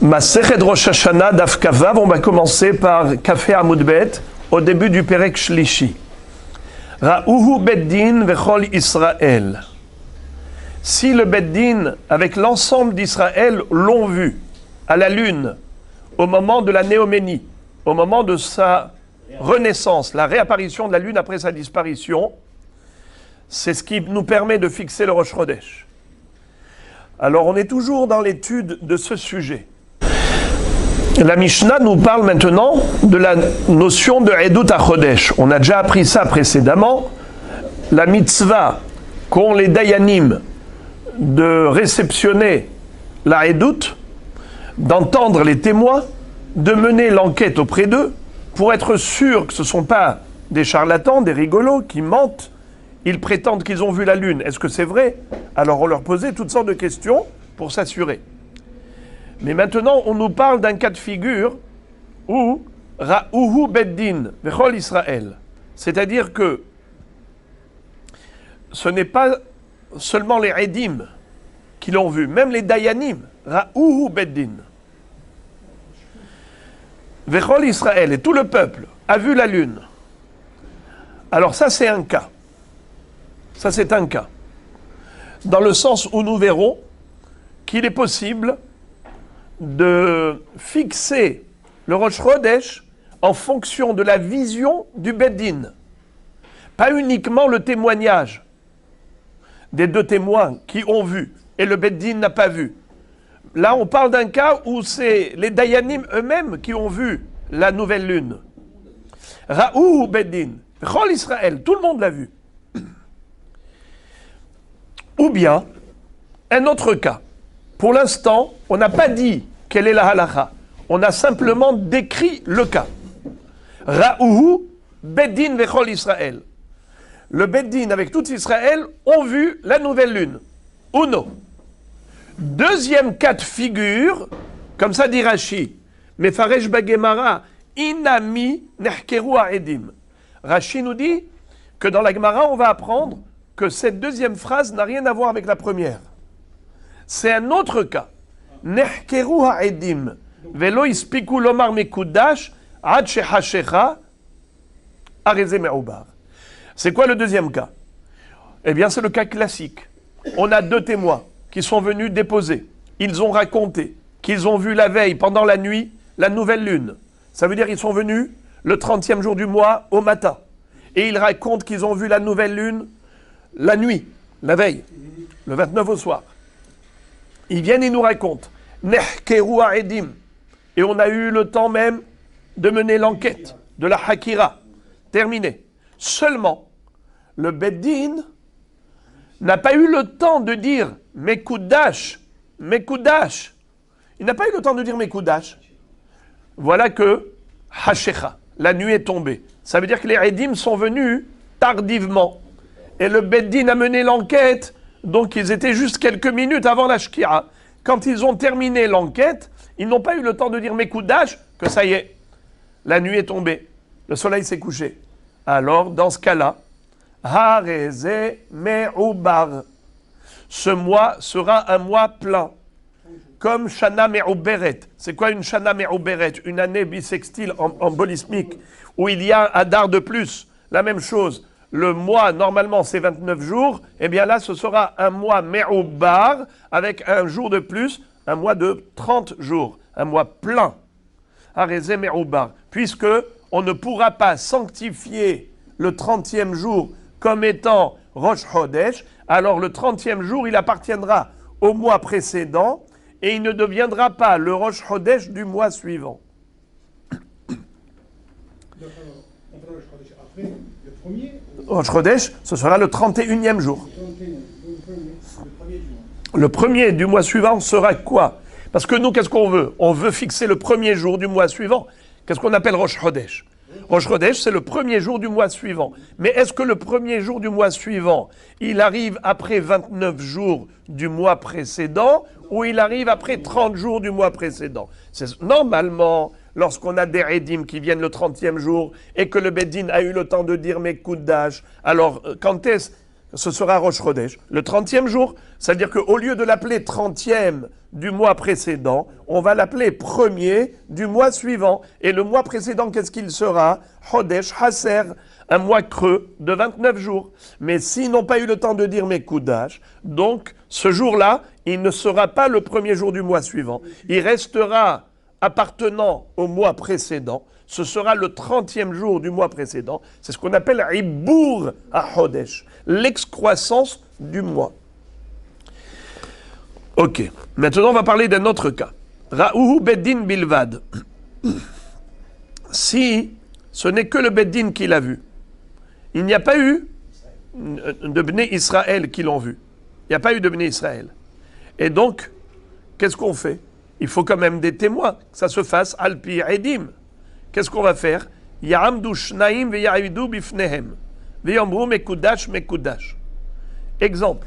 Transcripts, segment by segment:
Masechet Rosh Hashanah Daf Kavav, on va commencer par Kafé Amud Bet, au début du Perek Shlishi. Ra'uhu Beddin vechol Israël. Si le Beddin, avec l'ensemble d'Israël, l'ont vu à la lune, au moment de la néoménie, au moment de sa renaissance, la réapparition de la lune après sa disparition, c'est ce qui nous permet de fixer le Rosh Chodesh. Alors on est toujours dans l'étude de ce sujet. La Mishnah nous parle maintenant de la notion de Edut HaChodesh. On a déjà appris ça précédemment. La mitzvah qu'ont les Dayanim de réceptionner la Edut, d'entendre les témoins, de mener l'enquête auprès d'eux pour être sûr que ce ne sont pas des charlatans, des rigolos qui mentent. Ils prétendent qu'ils ont vu la lune. Est-ce que c'est vrai? Alors on leur posait toutes sortes de questions pour s'assurer. Mais maintenant, on nous parle d'un cas de figure où Ra'uhu Beddin vechol Israël. C'est-à-dire que ce n'est pas seulement les Edim qui l'ont vu, même les Dayanim, Ra'uhu Beddin. Vechol Israël, et tout le peuple a vu la lune. Alors ça, c'est un cas. Ça, c'est un cas. Dans le sens où nous verrons qu'il est possible de fixer le Rosh Chodesh en fonction de la vision du Beddin. Pas uniquement le témoignage des deux témoins qui ont vu et le Beddin n'a pas vu. Là, on parle d'un cas où c'est les Dayanim eux-mêmes qui ont vu la nouvelle lune. Ra'ou Beddin, Chol Israël, tout le monde l'a vu. Ou bien, un autre cas. Pour l'instant, on n'a pas dit quelle est la halakha. On a simplement décrit le cas. Ra'uhu Beddin vechol Israël. Le Beddin avec tout Israël ont vu la nouvelle lune. Uno. Deuxième cas de figure, comme ça dit Rashi, Mefaresh Bagemara, Inami Nehkeru Ha'edim. Rashi nous dit que dans la Gemara, on va apprendre que cette deuxième phrase n'a rien à voir avec la première. C'est un autre cas. Nehkeru ha'edim velo ispiku lomar mekudash ad shehashecha areze me'ubar. C'est quoi le deuxième cas? Eh bien, c'est le cas classique. On a deux témoins qui sont venus déposer. Ils ont raconté qu'ils ont vu la veille, pendant la nuit, la nouvelle lune. Ça veut dire qu'ils sont venus le 30e jour du mois au matin. Et ils racontent qu'ils ont vu la nouvelle lune la nuit, la veille, le 29 au soir. Ils viennent et nous racontent. Nehkeru ha'edim. Et on a eu le temps même de mener l'enquête de la Hakira. Terminé. Seulement, le Beddin n'a pas eu le temps de dire Mekudash, Mekudash. Il n'a pas eu le temps de dire Mekudash. Voilà que Hashecha, la nuit est tombée. Ça veut dire que les Edim sont venus tardivement. Et le Beddin a mené l'enquête, donc ils étaient juste quelques minutes avant la Shkira. Quand ils ont terminé l'enquête, ils n'ont pas eu le temps de dire Mekudash, que ça y est, la nuit est tombée, le soleil s'est couché. Alors, dans ce cas-là, Hareze Me'ubar. Ce mois sera un mois plein, comme Shana Me'uberet. C'est quoi une Shana Me'uberet? Une année bissextile en bolismique, où il y a un Adar de plus. La même chose. Le mois, normalement, c'est 29 jours. Eh bien là, ce sera un mois me'ubar, avec un jour de plus, un mois de 30 jours. Un mois plein. Hareze me'ubar. Puisque on ne pourra pas sanctifier le 30e jour comme étant Rosh Chodesh, alors le 30e jour, il appartiendra au mois précédent et il ne deviendra pas le Rosh Chodesh du mois suivant. Rosh Chodesh, ce sera le 31e jour. Le premier du mois suivant sera quoi? Parce que nous, qu'est-ce qu'on veut? On veut fixer le premier jour du mois suivant. Qu'est-ce qu'on appelle Rosh Chodesh? Rosh Chodesh, c'est le premier jour du mois suivant. Mais est-ce que le premier jour du mois suivant, il arrive après 29 jours du mois précédent ou il arrive après 30 jours du mois précédent? Normalement, lorsqu'on a des Edim qui viennent le 30e jour et que le Beddin a eu le temps de dire Mekudash, alors quand est-ce ce sera Rosh Chodesh, le 30e jour. C'est-à-dire qu'au lieu de l'appeler 30e du mois précédent, on va l'appeler premier du mois suivant. Et le mois précédent, qu'est-ce qu'il sera? Chodesh Haser, un mois creux de 29 jours. Mais s'ils n'ont pas eu le temps de dire Mekoudash, donc ce jour-là, il ne sera pas le premier jour du mois suivant. Il restera appartenant au mois précédent. Ce sera le 30e jour du mois précédent. C'est ce qu'on appelle Ibour à Chodesh, l'excroissance du mois. Ok, maintenant on va parler d'un autre cas. Ra'uhu Beddin Bilvad. Si ce n'est que le Beddin qui l'a vu, il n'y a pas eu de Bnei Israël qui l'ont vu. Il n'y a pas eu de Bnei Israël. Et donc, qu'est-ce qu'on fait? Il faut quand même des témoins, que ça se fasse Alpi Edim. Qu'est-ce qu'on va faire? Ya'amdu shnaim ve'ya'idu bifnehem. Ve'yamru mekudash mekudash. Exemple.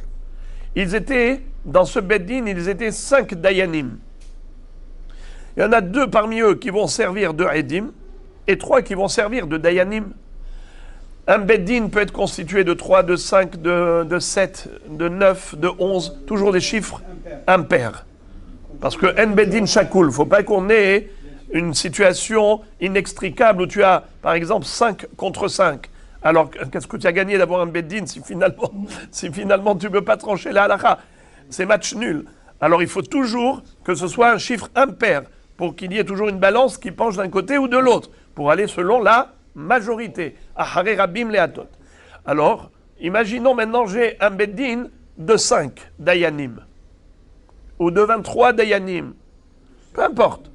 Ils étaient, dans ce beddin, ils étaient 5 dayanim. Il y en a 2 parmi eux qui vont servir de edim et 3 qui vont servir de dayanim. Un beddin peut être constitué de 3, de 5, de 7, de 9, de 11, toujours des chiffres impairs. Parce que en beddin shakul, il ne faut pas qu'on ait une situation inextricable où tu as, par exemple, 5 contre 5. Alors, qu'est-ce que tu as gagné d'avoir un beddin si finalement tu ne peux pas trancher la halakha? C'est match nul. Alors, il faut toujours que ce soit un chiffre impair pour qu'il y ait toujours une balance qui penche d'un côté ou de l'autre, pour aller selon la majorité. Ahare Rabim Leatot. Alors, imaginons maintenant j'ai un beddin de 5 dayanim, ou de 23 dayanim, peu importe.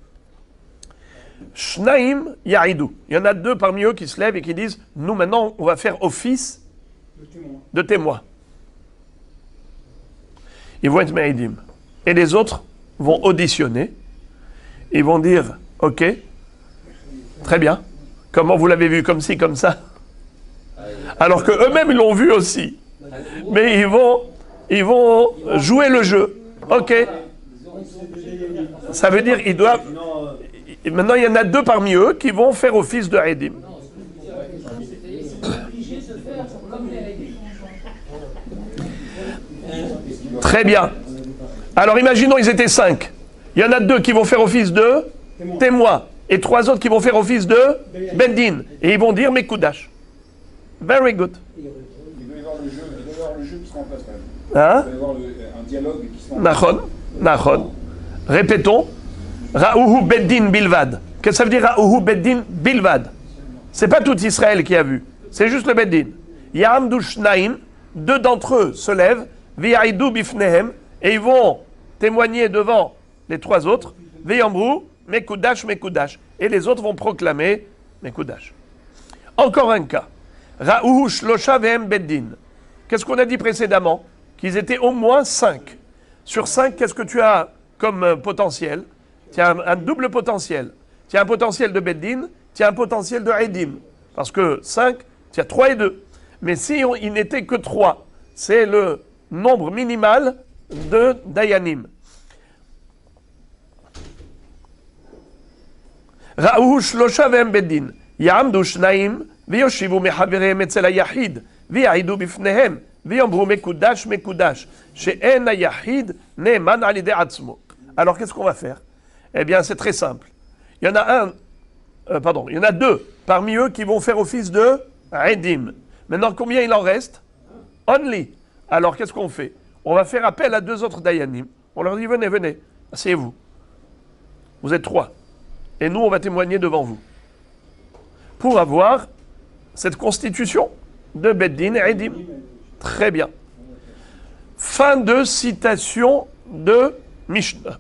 Shnaim Ya'idu. Il y en a 2 parmi eux qui se lèvent et qui disent nous maintenant on va faire office de témoin. Ils vont être Me'idim. Et les autres vont auditionner. Ils vont dire ok, très bien. Comment vous l'avez vu, comme ci, comme ça? Alors que eux-mêmes ils l'ont vu aussi. Mais ils vont jouer le jeu. Ok. Ça veut dire ils doivent. Maintenant, il y en a 2 parmi eux qui vont faire office de Edim. Très bien. Alors, imaginons, ils étaient 5. Il y en a 2 qui vont faire office de témoin. Et 3 autres qui vont faire office de Beddin. Et ils vont dire Mekoudash. Very good. Il doit y avoir le jeu qui sera en place quand même. Hein? Il doit y avoir un dialogue qui sera en place. Nachon. Répétons. Ra'uhu Beddin Bilvad. Qu'est-ce que ça veut dire Ra'uhu Beddin Bilvad? C'est pas tout Israël qui a vu. C'est juste le Beddin. Ya'amdu shnaim. 2 d'entre eux se lèvent. Ve'ya'idu bifnehem. Et ils vont témoigner devant les 3 autres. Ve'yamru mekudash mekudash. Et les autres vont proclamer mekudash. Encore un cas. Ra'uhu shlosha ve'em Beddin. Qu'est-ce qu'on a dit précédemment? Qu'ils étaient au moins 5. Sur 5, qu'est-ce que tu as comme potentiel? Tu as un double potentiel. Tu as un potentiel de Beddin, tu as un potentiel de Edim. Parce que 5, tu as 3 et 2. Mais si il n'était que 3, c'est le nombre minimal de Dayanim. Ra'uhu shlosha ve'em Beddin. Ya'amdu shnaim ve'yoshivu mechaverehem etzel hayachid ve'ya'idu bifnehem ve'yomru mekudash mekudash she'en hayachid ne'eman al yedei atzmo. Alors qu'est-ce qu'on va faire? Eh bien, c'est très simple. Il y en a il y en a 2 parmi eux qui vont faire office de Edim. Maintenant, combien il en reste? Only. Alors, qu'est-ce qu'on fait? On va faire appel à 2 autres Dayanim. On leur dit, venez, asseyez-vous. Vous êtes 3. Et nous, on va témoigner devant vous. Pour avoir cette constitution de Beddin et Edim. Très bien. Fin de citation de Mishnah.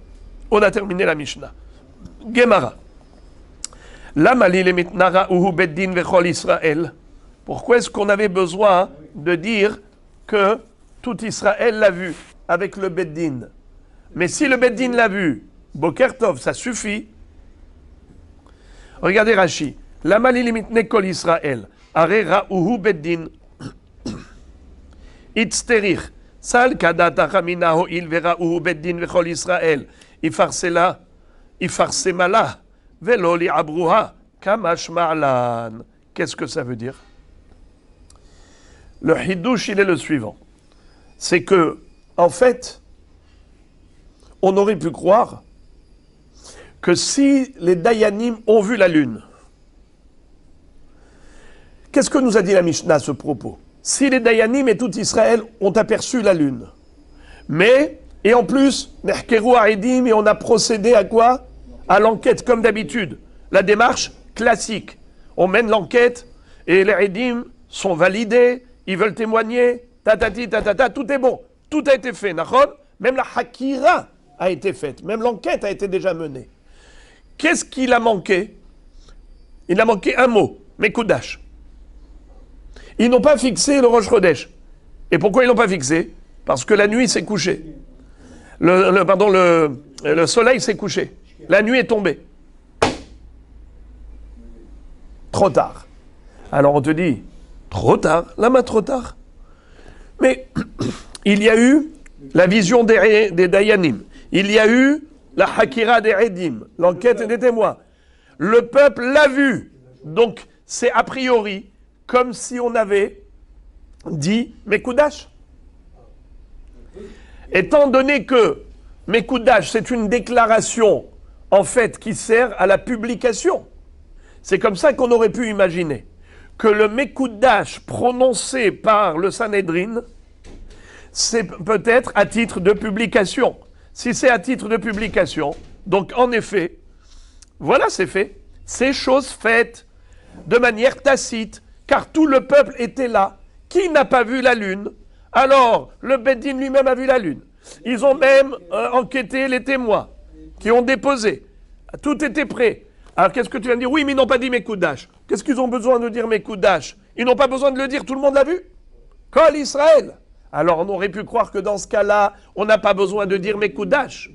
On a terminé la Mishnah. Gemara. Pourquoi est-ce qu'on avait besoin de dire que tout Israël l'a vu avec le Beddin? Mais si le Beddin l'a vu, Boker Tov, ça suffit. Regardez Rashi. Lama li limitne kol Israël. Are ra'uhu Beddin. Itzterich. Sal kadata chamina ho'il vera'uhu Beddin vechol Israël. Ifarsemala. Velo li abruha. Kamash ma'lan. Qu'est-ce que ça veut dire? Le hidouche, il est le suivant. c'est que, en fait, on aurait pu croire que si les Dayanim ont vu la lune, qu'est-ce que nous a dit la Mishnah à ce propos? Si les Dayanim et tout Israël ont aperçu la lune, mais, et en plus, Nehkeru Ha'edim, et on a procédé à quoi? À l'enquête, comme d'habitude. La démarche classique. On mène l'enquête, et les Edim sont validés, ils veulent témoigner, tatati, tatata, tout est bon. Tout a été fait, Nachon. Même la Hakira a été faite, même l'enquête a été déjà menée. Qu'est-ce qu'il a manqué? Il a manqué un mot, Mekoudash. Ils n'ont pas fixé le Rosh Chodesh. Et pourquoi ils n'ont pas fixé? Parce que la nuit s'est couchée. Le soleil s'est couché. La nuit est tombée. Trop tard. Alors on te dit, trop tard? La main trop tard? Mais il y a eu la vision des Dayanim. Il y a eu la Hakira des Edim, l'enquête des témoins. Le peuple l'a vu. Donc c'est a priori comme si on avait dit Mekoudash. Étant donné que Mekoudash, c'est une déclaration, en fait, qui sert à la publication. C'est comme ça qu'on aurait pu imaginer que le Mekoudash prononcé par le Sanhédrin, c'est peut-être à titre de publication. Si c'est à titre de publication, donc en effet, voilà, c'est fait. C'est chose faite de manière tacite, car tout le peuple était là. Qui n'a pas vu la lune? Alors, le Beddin lui-même a vu la lune. Ils ont même enquêté les témoins qui ont déposé. Tout était prêt. Alors, qu'est-ce que tu viens de dire? Oui, mais ils n'ont pas dit Mekoudash. Qu'est-ce qu'ils ont besoin de dire Mekoudash? Ils n'ont pas besoin de le dire, tout le monde l'a vu. Kol Israël. Alors, on aurait pu croire que dans ce cas-là, on n'a pas besoin de dire Mekoudash.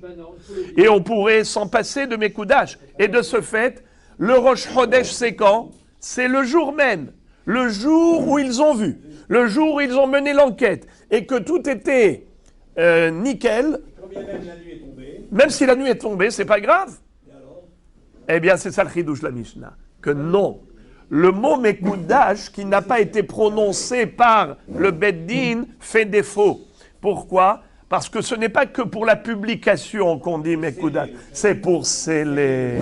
Et on pourrait s'en passer de Mekoudash. Et de ce fait, le Rosh Chodesh, c'est quand? C'est le jour même. Le jour où ils ont vu. Le jour où ils ont mené l'enquête. Et que tout était nickel. Même si la nuit est tombée, c'est pas grave. Eh bien, c'est ça le chidouche la Mishnah. Que non. Le mot Mekoudash, qui n'a pas été prononcé par le Beddin, fait défaut. Pourquoi? Parce que ce n'est pas que pour la publication qu'on dit Mekoudash. C'est pour sceller.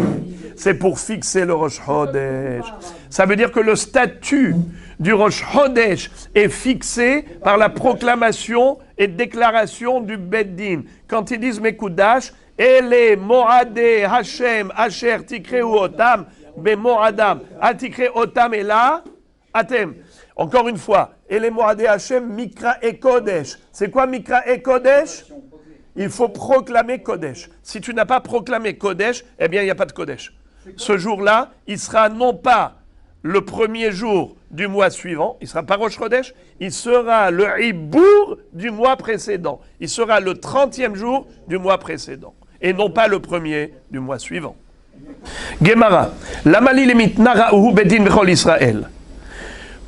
C'est pour fixer le Rosh Chodesh. Ça veut dire que le statut du Rosh Chodesh est fixé par la proclamation et déclaration du Beddin. Quand ils disent Mekoudash, Ele Moadé Hashem Asher Tikreu Otam Bemoadam Atikre Otam et là Atem. Encore une fois, Ele Moadé Hashem Mikra et Kodesh. C'est quoi Mikra et Kodesh? Il faut proclamer Kodesh. Si tu n'as pas proclamé Kodesh, eh bien il n'y a pas de Kodesh. Ce jour-là, il sera non pas le premier jour du mois suivant, il ne sera pas Rosh Chodesh, il sera le Hibour du mois précédent. Il sera le 30e jour du mois précédent. Et non pas le premier du mois suivant. Gemara, Lamali lemitna Ra'uhu Beddin vechol Israël.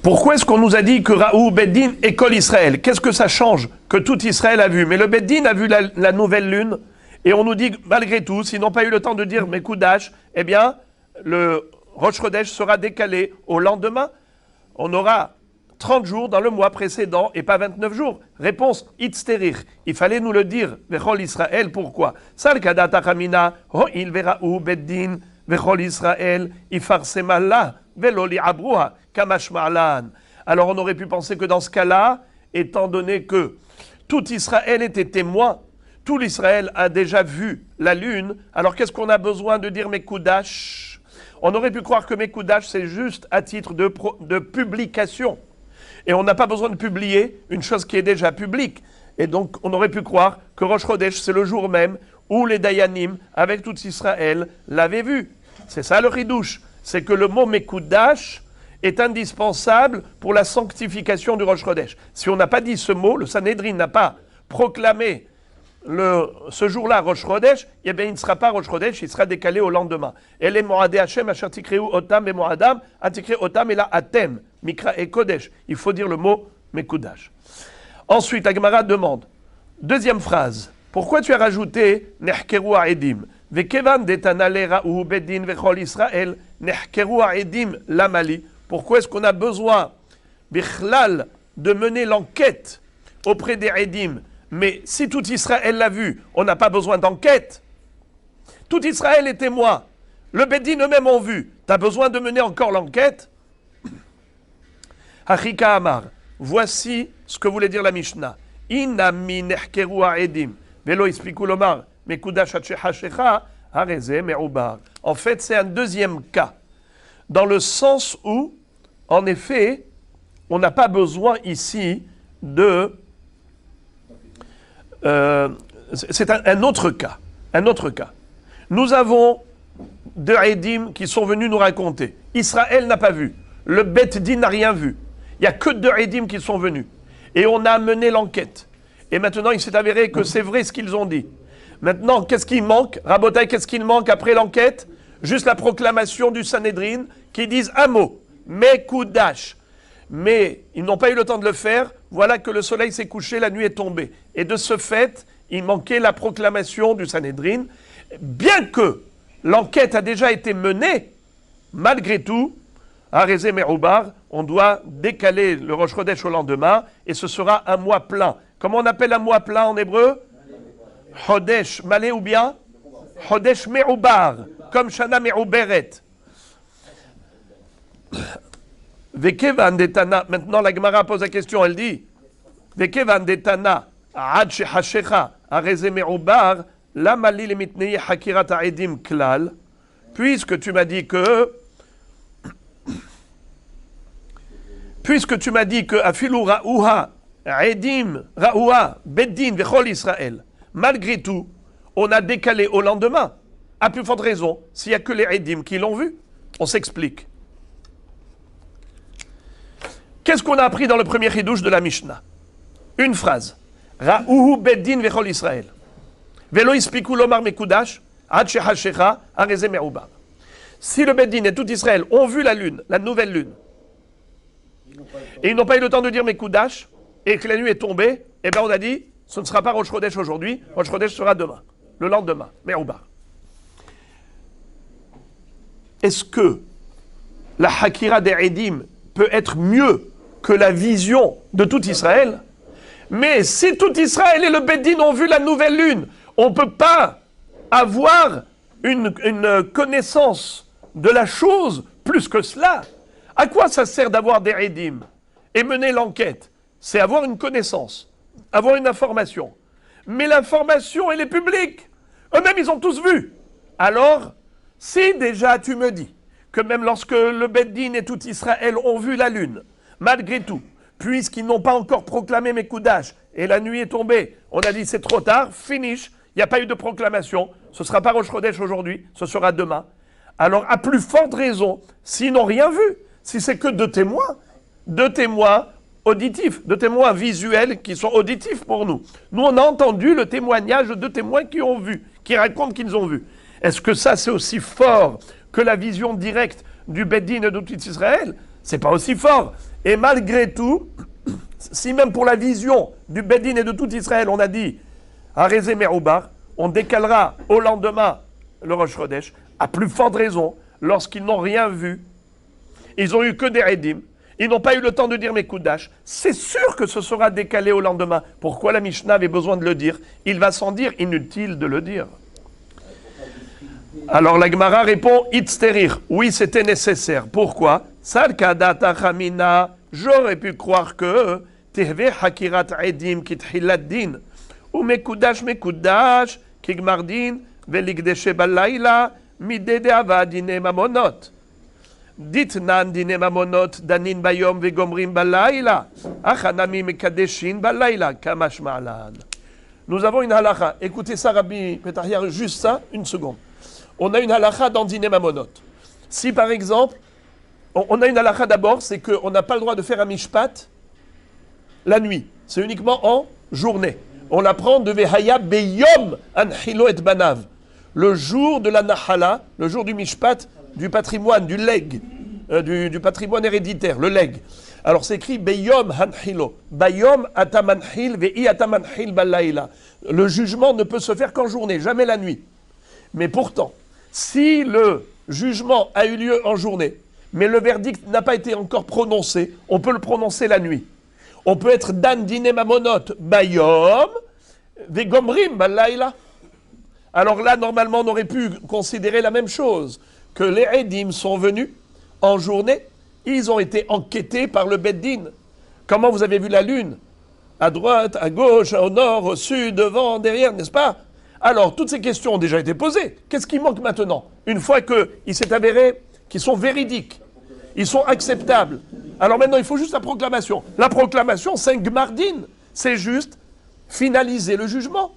Pourquoi est-ce qu'on nous a dit que Ra'uhu Beddin et Kol Israël? Qu'est-ce que ça change que tout Israël a vu? Mais le Beddin a vu la nouvelle lune, et on nous dit, malgré tout, s'ils n'ont pas eu le temps de dire Mekoudash, eh bien, le Rosh Chodesh sera décalé au lendemain. On aura 30 jours dans le mois précédent et pas 29 jours. Réponse, Itzterich. Il fallait nous le dire, Vechol Israël, pourquoi? Sal kadata chamina, ho'il vera'u beddin, Vechol Israël, ifarsemalla, veloli abruha, kamashma'lan. Alors on aurait pu penser que dans ce cas-là, étant donné que tout Israël était témoin, tout l'Israël a déjà vu la lune, alors qu'est-ce qu'on a besoin de dire Mekoudash? On aurait pu croire que Mekoudash, c'est juste à titre de publication. Et on n'a pas besoin de publier une chose qui est déjà publique. Et donc, on aurait pu croire que Rosh Chodesh, c'est le jour même où les Dayanim, avec tout Israël, l'avaient vu. C'est ça le ridouche. C'est que le mot Mekoudash est indispensable pour la sanctification du Rosh Chodesh. Si on n'a pas dit ce mot, le Sanhédrin n'a pas proclamé ce jour-là, Rosh Chodesh, eh bien, il ne sera pas Rosh Chodesh, il sera décalé au lendemain. Elle est Moadé Hashem, Asher Tikreu Otam, et Moadam, Atikre Otam, et là, Atem, Mikra et Kodesh. Il faut dire le mot Mekoudash. Ensuite, la Gemara demande, deuxième phrase, pourquoi tu as rajouté Nehkeru Ha'edim? Vekevan detanale Ra'uhu Beddin vechol Israël, Nehkeru Ha'edim lamali. Pourquoi est-ce qu'on a besoin, Bichlal, de mener l'enquête auprès des Edim. Mais si tout Israël l'a vu, on n'a pas besoin d'enquête. Tout Israël est témoin. Le Beddin eux-mêmes ont vu. Tu as besoin de mener encore l'enquête? Hachika Amar. Voici ce que voulait dire la Mishnah. Inami nehkeru ha'edim. Velo ispiku lomar. Mekudash ha'shechashecha. Hareze me'ubar. En fait, c'est un deuxième cas. Dans le sens où, en effet, on n'a pas besoin ici de... c'est un autre cas. Un autre cas. Nous avons deux Edim qui sont venus nous raconter. Israël n'a pas vu. Le Bet Din n'a rien vu. Il n'y a que deux Edim qui sont venus. Et on a mené l'enquête. Et maintenant, il s'est avéré que c'est vrai ce qu'ils ont dit. Maintenant, qu'est-ce qui manque? Rabotai, qu'est-ce qu'il manque après l'enquête? Juste la proclamation du Sanhédrin qui disent un mot. Mekudash. Mais ils n'ont pas eu le temps de le faire. Voilà que le soleil s'est couché, la nuit est tombée. Et de ce fait, il manquait la proclamation du Sanhédrin. Bien que l'enquête a déjà été menée, malgré tout, à Rezé Meroubar, on doit décaler le Rosh Chodesh au lendemain, et ce sera un mois plein. Comment on appelle un mois plein en hébreu? Chodesh Malé ou bien Chodesh Meroubar, comme Shana Merouberet. Vekevan detana, maintenant la Gemara pose la question, elle dit Vekevan detana, Ad Shehashecha, Areze Meroubar, la Mali le mitnei hakirat ha'edim klal, puisque tu m'as dit que afilu ra'uha edim ra'uha beddin vechol Israël, malgré tout, on a décalé au lendemain, à plus forte raison, s'il n'y a que les edim qui l'ont vu. On s'explique. Qu'est-ce qu'on a appris dans le premier chidouche de la Mishnah? Une phrase. Ra'uhu beddin vechol Israël. Velo ispiku lomar mekudash, ad shehashecha, areze me'ubar. Si le Beddin et tout Israël ont vu la lune, la nouvelle lune, et ils n'ont pas eu le temps de dire mekudash, et que la nuit est tombée, eh bien on a dit, ce ne sera pas Rosh Chodesh aujourd'hui, Rosh Chodesh sera demain, le lendemain, me'ubar. Est-ce que la Hakira des Edim peut être mieux que la vision de tout Israël? Mais si tout Israël et le Beddin ont vu la nouvelle lune, on ne peut pas avoir une connaissance de la chose plus que cela. À quoi ça sert d'avoir des Edim et mener l'enquête? C'est avoir une connaissance, avoir une information. Mais l'information, elle est publique. Eux-mêmes, ils ont tous vu. Alors, si déjà tu me dis que même lorsque le Beddin et tout Israël ont vu la lune, malgré tout, puisqu'ils n'ont pas encore proclamé Mekudash, et la nuit est tombée, on a dit c'est trop tard, finish, il n'y a pas eu de proclamation, ce ne sera pas Rosh Chodesh aujourd'hui, ce sera demain. Alors, à plus forte raison, s'ils n'ont rien vu, si c'est que deux témoins auditifs, deux témoins visuels qui sont auditifs pour nous. Nous, on a entendu le témoignage de deux témoins qui ont vu, qui racontent qu'ils ont vu. Est-ce que ça, c'est aussi fort que la vision directe du Beddin de tout Israël? C'est pas aussi fort. Et malgré tout, si même pour la vision du Beddin et de tout Israël, on a dit Areze Meroubar, on décalera au lendemain le Rosh Chodesh, à plus forte raison, lorsqu'ils n'ont rien vu, ils ont eu que des Edim, ils n'ont pas eu le temps de dire Mekudash, c'est sûr que ce sera décalé au lendemain. Pourquoi la Mishnah avait besoin de le dire? Il va sans dire, inutile de le dire. Alors la Gemara répond, Itzterir, oui c'était nécessaire. Pourquoi? Salkadata Chamina, j'aurais pu croire que Tehve Hakirat Edim Kithilat Din, ou Mekudash, Kigmardin, Veligdeshe Balaila, Midede Avadine Mamonot. Ditnan Dine Mamonot, Danin Bayom Vegomrim Balaila, Achanami Mekadeshin Balaila, Kamash Ma'alan. Nous avons une halakha. Écoutez ça, Rabbi Petahia, juste ça, une seconde. On a une halakha dans Dine Mamonot. Si par exemple, on a une halakha d'abord, c'est qu'on n'a pas le droit de faire un mishpat la nuit. C'est uniquement en journée. On l'apprend de Vehaya Beyom Anhilo et Banav. Le jour de la Nahala, le jour du mishpat, du patrimoine, du leg, du patrimoine héréditaire, le leg. Alors c'est écrit Beyom Hanhilo. Bayom Atamanhil Ve'i Atamanhil Balaila. Le jugement ne peut se faire qu'en journée, jamais la nuit. Mais pourtant, si le jugement a eu lieu en journée, mais le verdict n'a pas été encore prononcé, on peut le prononcer la nuit. On peut être dan dine mamonot bayom, vegomrim balayla. Alors là, normalement, on aurait pu considérer la même chose, que les Edim sont venus en journée, ils ont été enquêtés par le Beddin. Comment vous avez vu la lune? À droite, à gauche, au nord, au sud, devant, derrière, n'est-ce pas? Alors, toutes ces questions ont déjà été posées. Qu'est-ce qui manque maintenant? Une fois qu'il s'est avéré qu'ils sont véridiques, ils sont acceptables. Alors maintenant, il faut juste la proclamation. La proclamation, c'est un gmardin. C'est juste finaliser le jugement.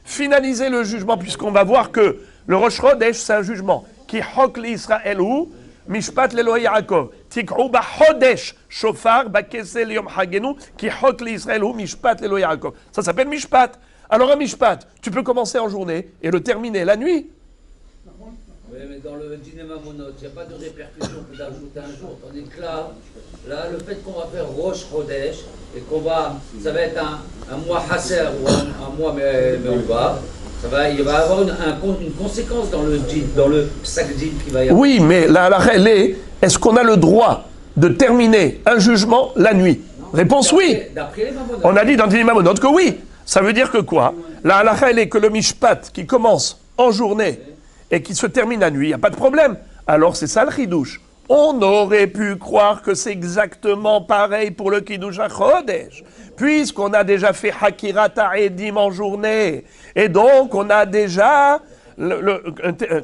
Finaliser le jugement, puisqu'on va voir que le Rosh Chodesh, c'est un jugement. Ki hok li Israël hu, mishpat l'Elohei Yaakov. Tik'u ba Chodesh shofar ba kesel yom hagenu, ki hok li Israël hu, mishpat l'Elohei Yaakov. Ça s'appelle mishpat. Alors un mishpat, tu peux commencer en journée et le terminer la nuit. Oui, mais dans le dîner mamonot, il n'y a pas de répercussion que d'ajouter un jour. Tandis que là, le fait qu'on va faire Rosh Chodesh et ça va être un mois Hasser ou un mois Meuva, il va y avoir une conséquence dans le Psak Din qui va y avoir. Oui, mais la règle est, est-ce qu'on a le droit de terminer un jugement la nuit? Réponse oui. D'après les mamonot. On a dit dans le dîner mamonot que oui. Ça veut dire que quoi? La règle est que le mishpat qui commence en journée et qui se termine la nuit, il n'y a pas de problème. Alors c'est ça le chidouche. On aurait pu croire que c'est exactement pareil pour le Kiddush HaChodesh, puisqu'on a déjà fait Hakirat HaEdim en journée, et donc on a déjà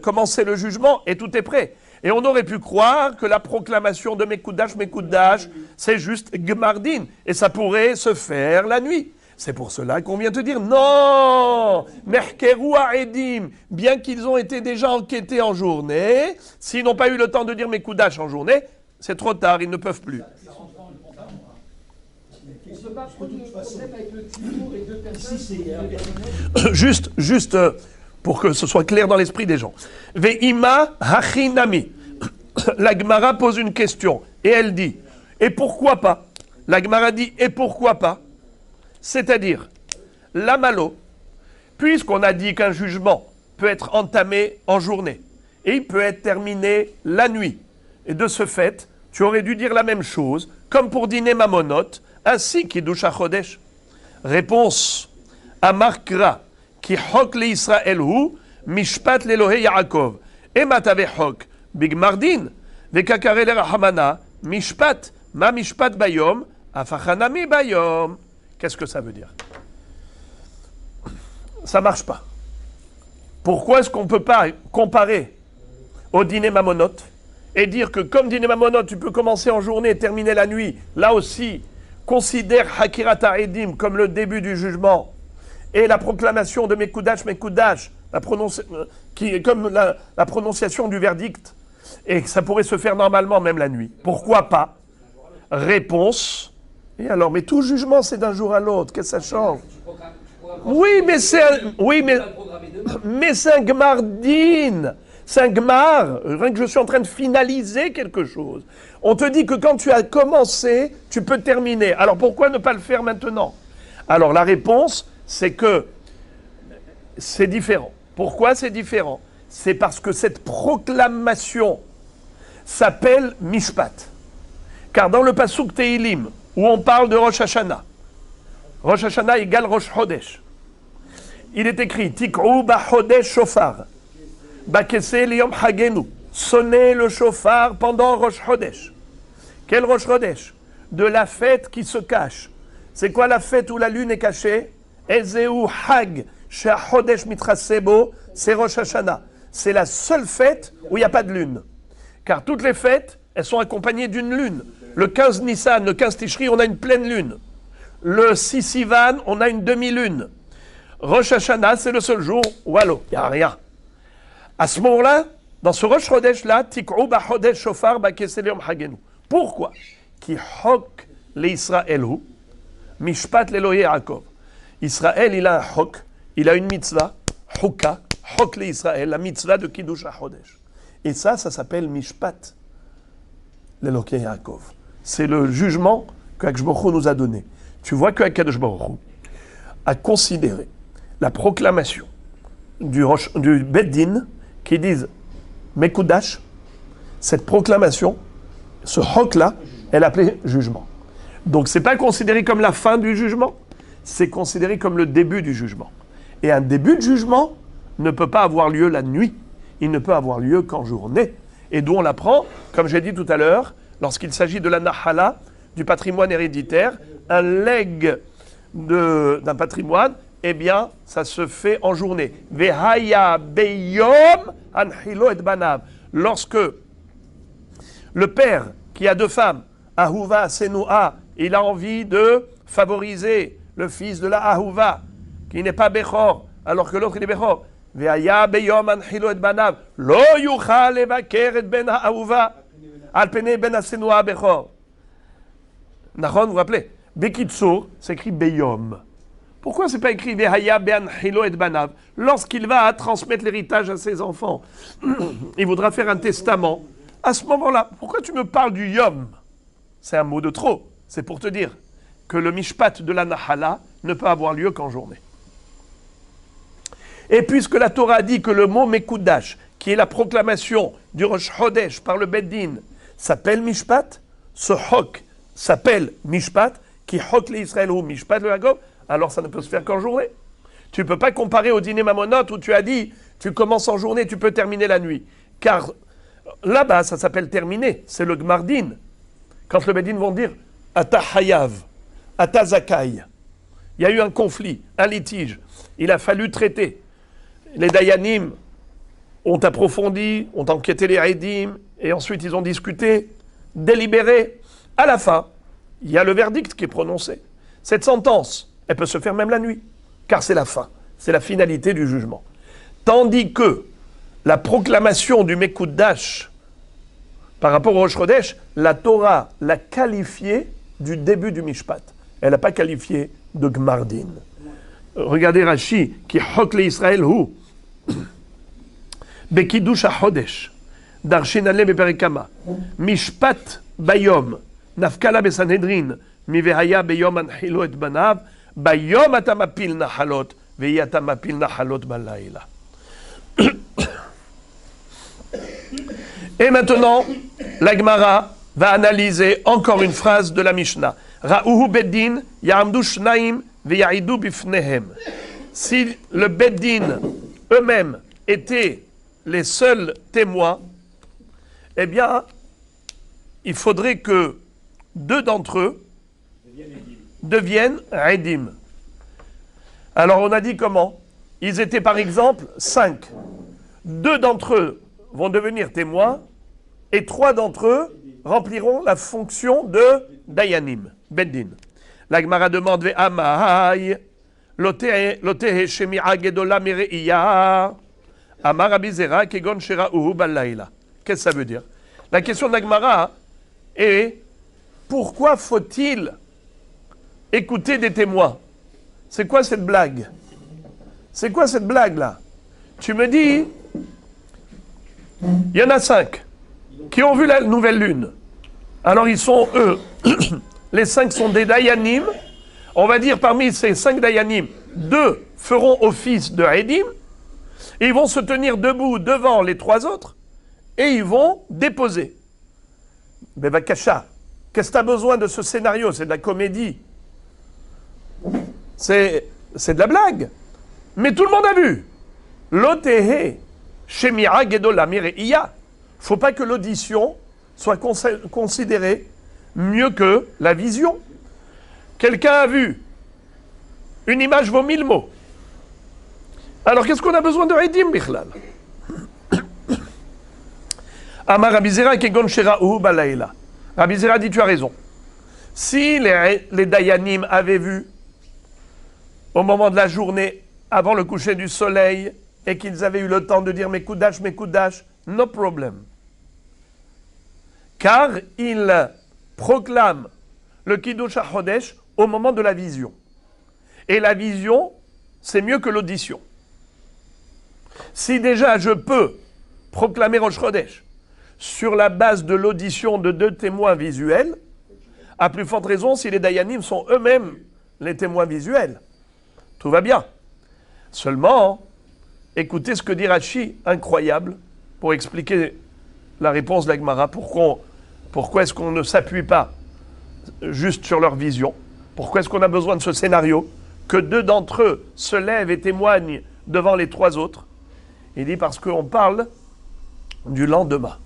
commencé le jugement, et tout est prêt. Et on aurait pu croire que la proclamation de Mekoudash, c'est juste Gmardin, et ça pourrait se faire la nuit. C'est pour cela qu'on vient te dire, non, Merkeru Ha'edim, bien qu'ils ont été déjà enquêtés en journée, s'ils n'ont pas eu le temps de dire Mekoudash en journée, c'est trop tard, ils ne peuvent plus. Juste pour que ce soit clair dans l'esprit des gens. Ve'ima hachinami. La Gemara pose une question, et elle dit, et pourquoi pas? La Gemara dit, et pourquoi pas? C'est-à-dire, la malo, puisqu'on a dit qu'un jugement peut être entamé en journée et il peut être terminé la nuit, et de ce fait, tu aurais dû dire la même chose, comme pour dîner mamonot, ainsi qu'Kiddush HaChodesh. Réponse, Amarkra, ki hok le Israël hu, mishpat l'Elohei Yaakov, et matave hok, big mardin, vekakare le rahamana, mishpat, ma mishpat bayom, afachanami bayom. Qu'est-ce que ça veut dire? Ça ne marche pas. Pourquoi est-ce qu'on ne peut pas comparer au dîner mamonot et dire que comme dîner mamonot, tu peux commencer en journée et terminer la nuit? Là aussi, considère Hakirat HaEdim comme le début du jugement et la proclamation de Mekoudash, qui est comme la prononciation du verdict, et ça pourrait se faire normalement même la nuit. Pourquoi pas? Réponse. Et alors, mais tout jugement, c'est d'un jour à l'autre. Qu'est-ce que ça change? Oui, mais c'est un gmardin. C'est un gmar. Rien que je suis en train de finaliser quelque chose. On te dit que quand tu as commencé, tu peux terminer. Alors, pourquoi ne pas le faire maintenant? Alors, la réponse, c'est que c'est différent. Pourquoi c'est différent? C'est parce que cette proclamation s'appelle Mishpat. Car dans le Pasuk Tehilim, où on parle de Rosh Hashanah. Rosh Hashanah égale Rosh Chodesh. Il est écrit Tik'u ba Chodesh shofar, ba keseh liyom hagenu. Sonnez le shofar pendant Rosh Chodesh. Quel Rosh Chodesh? De la fête qui se cache. C'est quoi la fête où la lune est cachée? Ezeu hag shea Chodesh mitrasebo, c'est Rosh Hashanah. C'est la seule fête où il n'y a pas de lune. Car toutes les fêtes, elles sont accompagnées d'une lune. Le 15 Nissan, le 15 Tishri, on a une pleine lune. Le 6 Sivan, on a une demi-lune. Rosh Hashanah, c'est le seul jour où, il n'y a rien. À ce moment-là, dans ce Rosh Chodesh-là, Tik'u ba Chodesh shofar ba keseh liyom hagenu. Pourquoi? Ki hok le Israël hu, mishpat l'Elohei Yaakov. Israël, il a un hok, il a une mitzvah, hukka, hok le Israël, la mitzvah de Kiddush HaChodesh. Et ça s'appelle mishpat l'Elohei Yaakov. C'est le jugement qu'Akadosh Baruch Hu nous a donné. Tu vois qu'Akadosh Baruch Hu a considéré la proclamation du Beddin qui disent Mekoudash, cette proclamation, ce hok-là, elle appelait jugement. Donc c'est pas considéré comme la fin du jugement, c'est considéré comme le début du jugement. Et un début de jugement ne peut pas avoir lieu la nuit, il ne peut avoir lieu qu'en journée. Et d'où on l'apprend, comme j'ai dit tout à l'heure, lorsqu'il s'agit de la nahala, du patrimoine héréditaire, un legs d'un patrimoine, eh bien, ça se fait en journée. Vehaya beyom anhilo et banav. Lorsque le père qui a deux femmes, Ahuva Senoua, il a envie de favoriser le fils de la Ahuva, qui n'est pas Bechor, alors que l'autre il est Bechor. Vehaya beyom anhilo et banav. Lo yuchal evaker et ben Ahuva, al pene ben Senoua Bechor. Nahon, vous vous rappelez? Bekitsur, c'est écrit Beyom. Pourquoi c'est pas écrit Vehaya ben Hilo et Banav? Lorsqu'il va transmettre l'héritage à ses enfants, il voudra faire un testament. À ce moment-là, pourquoi tu me parles du Yom? C'est un mot de trop. C'est pour te dire que le Mishpat de la Nahala ne peut avoir lieu qu'en journée. Et puisque la Torah dit que le mot Mekudash, qui est la proclamation du Rosh Chodesh par le Beddin, s'appelle Mishpat, ce Hok s'appelle Mishpat, qui Hok l'Israël ou Mishpat le Yaakov, alors ça ne peut se faire qu'en journée. Tu ne peux pas comparer au dîner Mamonot où tu as dit, tu commences en journée, tu peux terminer la nuit. Car là-bas, ça s'appelle terminer, c'est le Gmardin. Quand le Beddin vont dire, Ata Hayav, Ata Zakai, il y a eu un conflit, un litige, il a fallu traiter. Les Dayanim ont approfondi, ont enquêté les Haïdim, et ensuite ils ont discuté, délibéré. À la fin, il y a le verdict qui est prononcé. Cette sentence, elle peut se faire même la nuit, car c'est la fin, c'est la finalité du jugement. Tandis que la proclamation du Mekudash par rapport au Rosh Chodesh, la Torah l'a qualifié du début du Mishpat. Elle n'a pas qualifié de Gmardin. Regardez Rashi, qui Hok le Israël hu, Bekidush HaChodesh, Darshin Ale Beperikama, Mishpat Bayom, Nafkala Besanhedrin, Mivehaya Beyom Anhilo et Banav, Bayom Atamapil Nahalot, Veyatamapil Nahalot Balaïla. Et maintenant, la Gemara va analyser encore une phrase de la Mishnah. Ra'uhu Beddin, Ya'amdu Shnaim, Veya'idu Bifnehem. Si le Beddin eux-mêmes étaient les seuls témoins, eh bien, il faudrait que deux d'entre eux deviennent Edim. Alors on a dit comment? Ils étaient par exemple 5. 2 d'entre eux vont devenir témoins et 3 d'entre eux rempliront la fonction de Dayanim, Beddin. La Gemara demande Ve'amahai lotehe shemi'a gedola mire'iya amar abizera kegon shera'uhu balayla. Qu'est-ce que ça veut dire? La question de la Gemara est pourquoi faut-il écouter des témoins? C'est quoi cette blague? C'est quoi cette blague-là? Tu me dis, il y en a 5 qui ont vu la nouvelle lune. Alors ils sont, eux, les 5 sont des Dayanim. On va dire parmi ces 5 Dayanim, 2 feront office de Edim. Et ils vont se tenir debout devant les 3 autres. Et ils vont déposer. Bevakasha, qu'est-ce que tu as besoin de ce scénario? C'est de la comédie. C'est de la blague. Mais tout le monde a vu. Lotehe, Shemira Gedola Mire'iya. Faut pas que l'audition soit considérée mieux que la vision. Quelqu'un a vu. Une image vaut 1000 mots. Alors qu'est-ce qu'on a besoin de Edim, Bichlal? Amar Rabizera Kegon Shera'uhu Balayla. Rabizera dit, tu as raison. Si les Dayanim avaient vu au moment de la journée, avant le coucher du soleil, et qu'ils avaient eu le temps de dire Mekudash, no problem. Car ils proclament le Kiddush HaChodesh au moment de la vision. Et la vision, c'est mieux que l'audition. Si déjà je peux proclamer Rosh Chodesh sur la base de l'audition de 2 témoins visuels, à plus forte raison si les Dayanim sont eux-mêmes les témoins visuels. Tout va bien. Seulement, écoutez ce que dit Rashi, incroyable, pour expliquer la réponse de la Gemara. Pourquoi est-ce qu'on ne s'appuie pas juste sur leur vision. Pourquoi est-ce qu'on a besoin de ce scénario? Que 2 d'entre eux se lèvent et témoignent devant les 3 autres. Il dit parce qu'on parle du lendemain.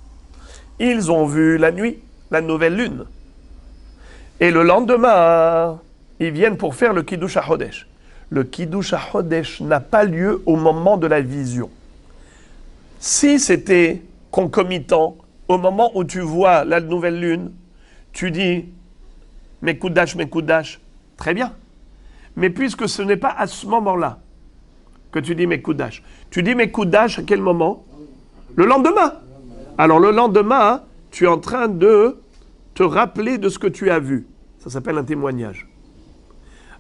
Ils ont vu la nuit, la nouvelle lune. Et le lendemain, ils viennent pour faire le Kiddush HaChodesh. Le Kiddush HaChodesh n'a pas lieu au moment de la vision. Si c'était concomitant, au moment où tu vois la nouvelle lune, tu dis « Mekoudash, Mekoudash », très bien. Mais puisque ce n'est pas à ce moment-là que tu dis Mekoudash, tu dis Mekoudash à quel moment? Le lendemain. Alors le lendemain, tu es en train de te rappeler de ce que tu as vu. Ça s'appelle un témoignage.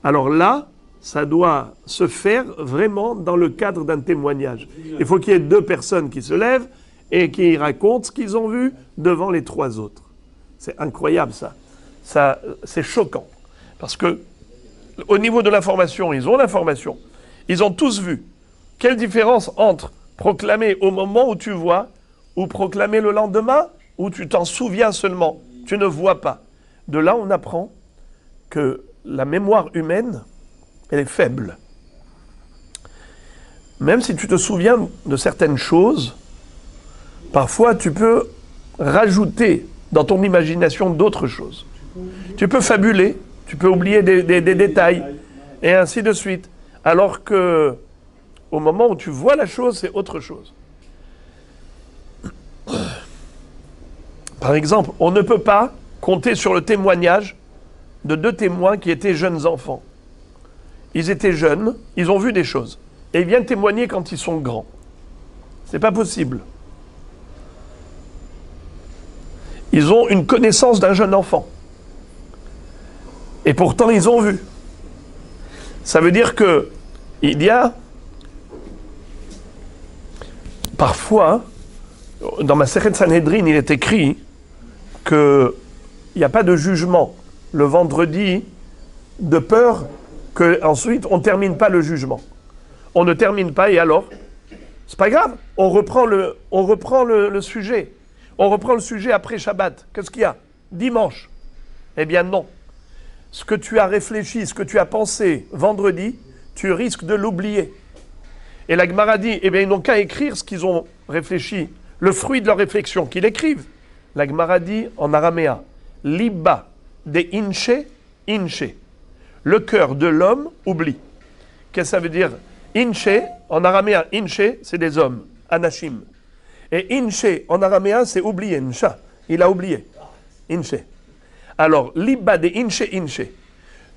Alors là, ça doit se faire vraiment dans le cadre d'un témoignage. Il faut qu'il y ait 2 personnes qui se lèvent et qui racontent ce qu'ils ont vu devant les 3 autres. C'est incroyable ça, c'est choquant. Parce que au niveau de l'information, ils ont l'information. Ils ont tous vu. Quelle différence entre proclamer au moment où tu vois ou proclamer le lendemain où tu t'en souviens seulement, tu ne vois pas. De là, on apprend que la mémoire humaine, elle est faible. Même si tu te souviens de certaines choses, parfois tu peux rajouter dans ton imagination d'autres choses. Tu peux fabuler, tu peux oublier des détails, et ainsi de suite. Alors que, au moment où tu vois la chose, c'est autre chose. Par exemple, on ne peut pas compter sur le témoignage de 2 témoins qui étaient jeunes enfants. Ils étaient jeunes, ils ont vu des choses. Et ils viennent témoigner quand ils sont grands. C'est pas possible. Ils ont une connaissance d'un jeune enfant. Et pourtant, ils ont vu. Ça veut dire que il y a parfois, dans ma Masechet Sanhedrin, il est écrit qu'il n'y a pas de jugement le vendredi de peur qu'ensuite on ne termine pas le jugement. On ne termine pas et alors, c'est pas grave, on reprend le sujet. On reprend le sujet après Shabbat. Qu'est-ce qu'il y a? Dimanche. Eh bien non. Ce que tu as réfléchi, ce que tu as pensé vendredi, tu risques de l'oublier. Et la Gemara dit, eh bien ils n'ont qu'à écrire ce qu'ils ont réfléchi, le fruit de leur réflexion, qu'ils l'écrivent. La Gemara dit en araméen, Liba de inche, inche. Le cœur de l'homme oublie. Qu'est-ce que ça veut dire? Inche, en araméen, inche, c'est des hommes, anashim. Et inche, en araméen, c'est oublier, nsha. Il a oublié. Inche. Alors, liba de inche, inche.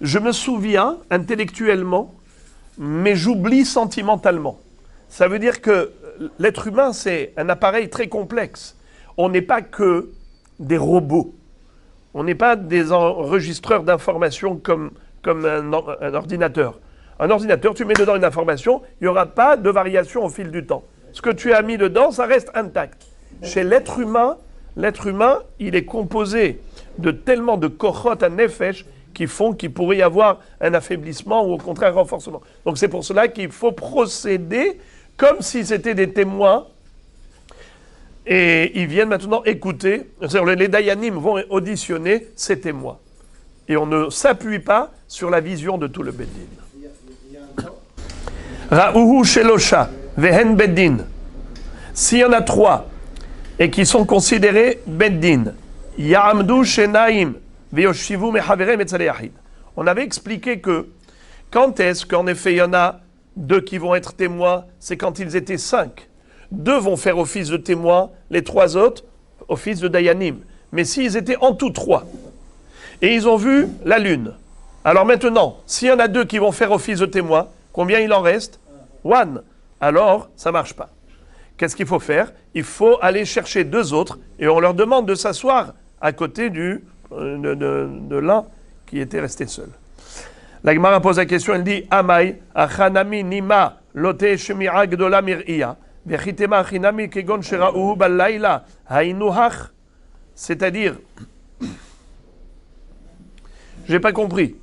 Je me souviens intellectuellement, mais j'oublie sentimentalement. Ça veut dire que l'être humain, c'est un appareil très complexe. On n'est pas que des robots. On n'est pas des enregistreurs d'informations comme un ordinateur. Un ordinateur, tu mets dedans une information, il n'y aura pas de variation au fil du temps. Ce que tu as mis dedans, ça reste intact. Chez l'être humain, il est composé de tellement de kochot à nefesh qui font qu'il pourrait y avoir un affaiblissement ou au contraire un renforcement. Donc c'est pour cela qu'il faut procéder comme si c'était des témoins. Et ils viennent maintenant écouter, les dayanim vont auditionner ces témoins. Et on ne s'appuie pas sur la vision de tout le Beddin. Ra'uhu shelosha vehen Beddin. S'il y en a 3 et qui sont considérés Beddin, Ya'amdu shenaim ve'yoshivu mechaverem etzale yachid. On avait expliqué que quand est-ce qu'en effet il y en a 2 qui vont être témoins, c'est quand ils étaient 5. 2 vont faire office de témoins, les 3 autres, office de dayanim. Mais s'ils étaient en tout 3, et ils ont vu la lune, alors maintenant, s'il y en a 2 qui vont faire office de témoins, combien il en reste? 1. Alors, ça ne marche pas. Qu'est-ce qu'il faut faire? Il faut aller chercher 2 autres, et on leur demande de s'asseoir à côté de l'un qui était resté seul. La Gemara pose la question, elle dit, Amai, achanami nima, lote shemira gdola mir'ia. C'est-à-dire, j'ai pas compris.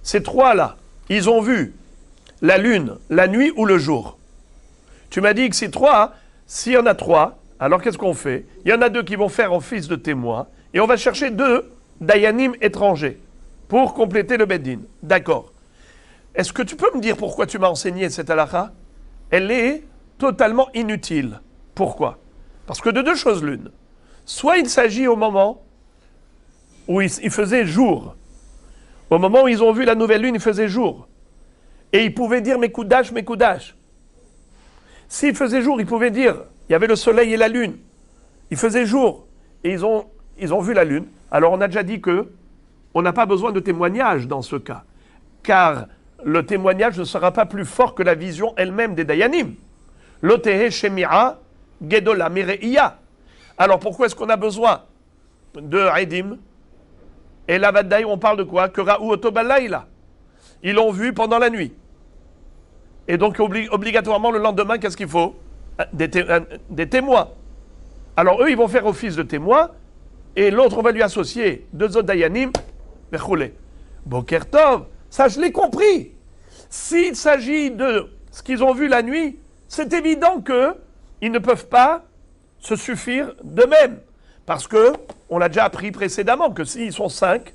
Ces 3-là, ils ont vu la lune, la nuit ou le jour. Tu m'as dit que ces 3, s'il y en a 3, alors qu'est-ce qu'on fait? Il y en a 2 qui vont faire office de témoins, et on va chercher 2 dayanim étrangers pour compléter le Beddin. D'accord. Est-ce que tu peux me dire pourquoi tu m'as enseigné cette halakha? Elle est totalement inutile. Pourquoi? Parce que de deux choses l'une. Soit il s'agit au moment où il faisait jour. Au moment où ils ont vu la nouvelle lune, il faisait jour. Et ils pouvaient dire Mekoudash, Mekoudash. S'il faisait jour, ils pouvaient dire, il y avait le soleil et la lune. Il faisait jour. Et ils ont vu la lune. Alors on a déjà dit que on n'a pas besoin de témoignage dans ce cas. Car le témoignage ne sera pas plus fort que la vision elle-même des Dayanim. Lotehe Shemira Gedola Mireia. Alors pourquoi est-ce qu'on a besoin de Aidim? Et là, on parle de quoi? Que Ra'ou Otobalayla. Ils l'ont vu pendant la nuit. Et donc, obligatoirement, le lendemain, qu'est-ce qu'il faut? Des témoins. Alors, eux, ils vont faire office de témoins, et l'autre, on va lui associer deux autres Dayanim, Mechoulé. Boker Tov, ça, je l'ai compris. S'il s'agit de ce qu'ils ont vu la nuit, c'est évident qu'ils ne peuvent pas se suffire d'eux-mêmes. Parce que, on l'a déjà appris précédemment, que s'ils sont 5,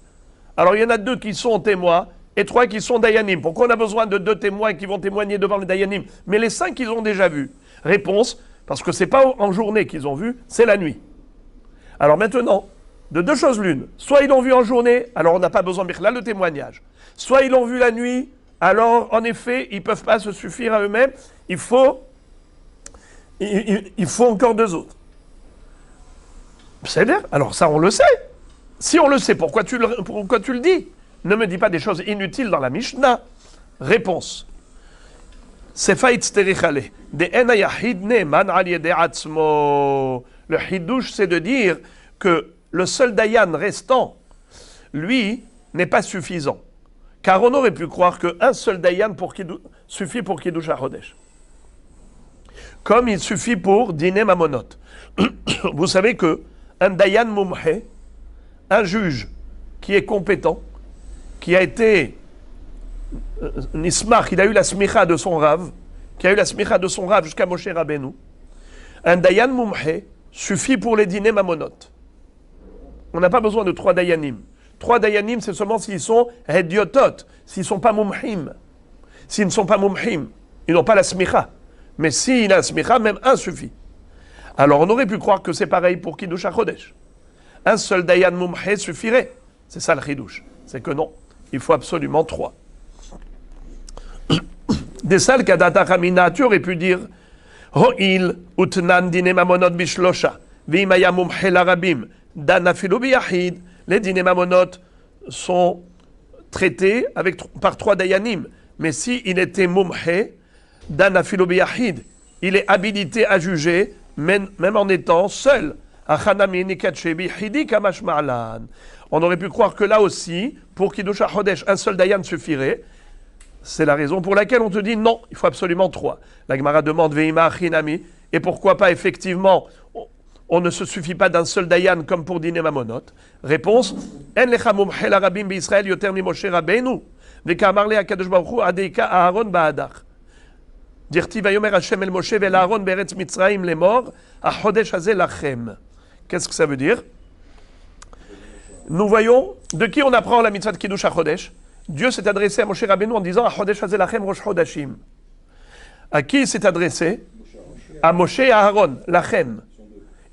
alors il y en a 2 qui sont témoins et 3 qui sont dayanim. Pourquoi on a besoin de 2 témoins qui vont témoigner devant les dayanim? Mais les 5, ils ont déjà vu. Réponse, parce que c'est pas en journée qu'ils ont vu, c'est la nuit. Alors maintenant, de 2 choses l'une. Soit ils l'ont vu en journée, alors on n'a pas besoin de le témoignage. Soit ils l'ont vu la nuit, alors en effet, ils ne peuvent pas se suffire à eux-mêmes. Il faut encore 2 autres. C'est bien. Alors ça, on le sait. Si on le sait, pourquoi tu le dis? Ne me dis pas des choses inutiles dans la Mishnah. Réponse. Le hidouche, c'est de dire que le seul dayan restant, lui, n'est pas suffisant. Car on aurait pu croire qu'un seul dayan suffit pour Kiddush HaChodesh. Comme il suffit pour dîner mamonot. Vous savez que un dayan mumhe, un juge qui est compétent, qui a été nismach, il a eu la smicha de son rav, jusqu'à Moshe Rabbeinu, un dayan mumhe suffit pour les dîners mamonot. On n'a pas besoin de 3 dayanim. 3 dayanim, c'est seulement s'ils sont hediotot, s'ils ne sont pas mumhim. S'ils ne sont pas mumhim, ils n'ont pas la smicha. Mais s'il a la smicha, même un suffit. Alors on aurait pu croire que c'est pareil pour Kiddush HaChodesh. Un seul dayan mumhe suffirait. C'est ça le chidouche. C'est que non, il faut absolument 3. Des salles qu'Adata Kamina, tu aurais pu dire Ho'il utnan dine mamonot bishlosha, v'imaya mumhe larabim, dan afilu biyahid. Les dîners mamonot sont traités par 3 dayanim. Mais si il était mumhe, dan afilu biyahid, il est habilité à juger même en étant seul. On aurait pu croire que là aussi, pour Kiddush HaChodesh, un seul dayan suffirait. C'est la raison pour laquelle on te dit non, il faut absolument 3. La Gemara demande Veima Achinami, et pourquoi pas effectivement, on ne se suffit pas d'un seul dayan comme pour dîner mamonot. Réponse En lecha mumche larabim b'Israël yoter mi Moshe Rabbeinu, ve'kamar le HaKadosh Baruch Hu adeika Aaron ba'adach. Dirti vayomer Hashem el Moshe vel Aaron beretz Mitzrayim lemor, achodesh hazeh lachem. Qu'est-ce que ça veut dire? Nous voyons de qui on apprend la mitzvah de Kiddush HaChodesh. Dieu s'est adressé à Moshe Rabbeinu en disant achodesh hazeh lachem rosh chodashim. À qui il s'est adressé? À Moshe et à Aaron, lachem.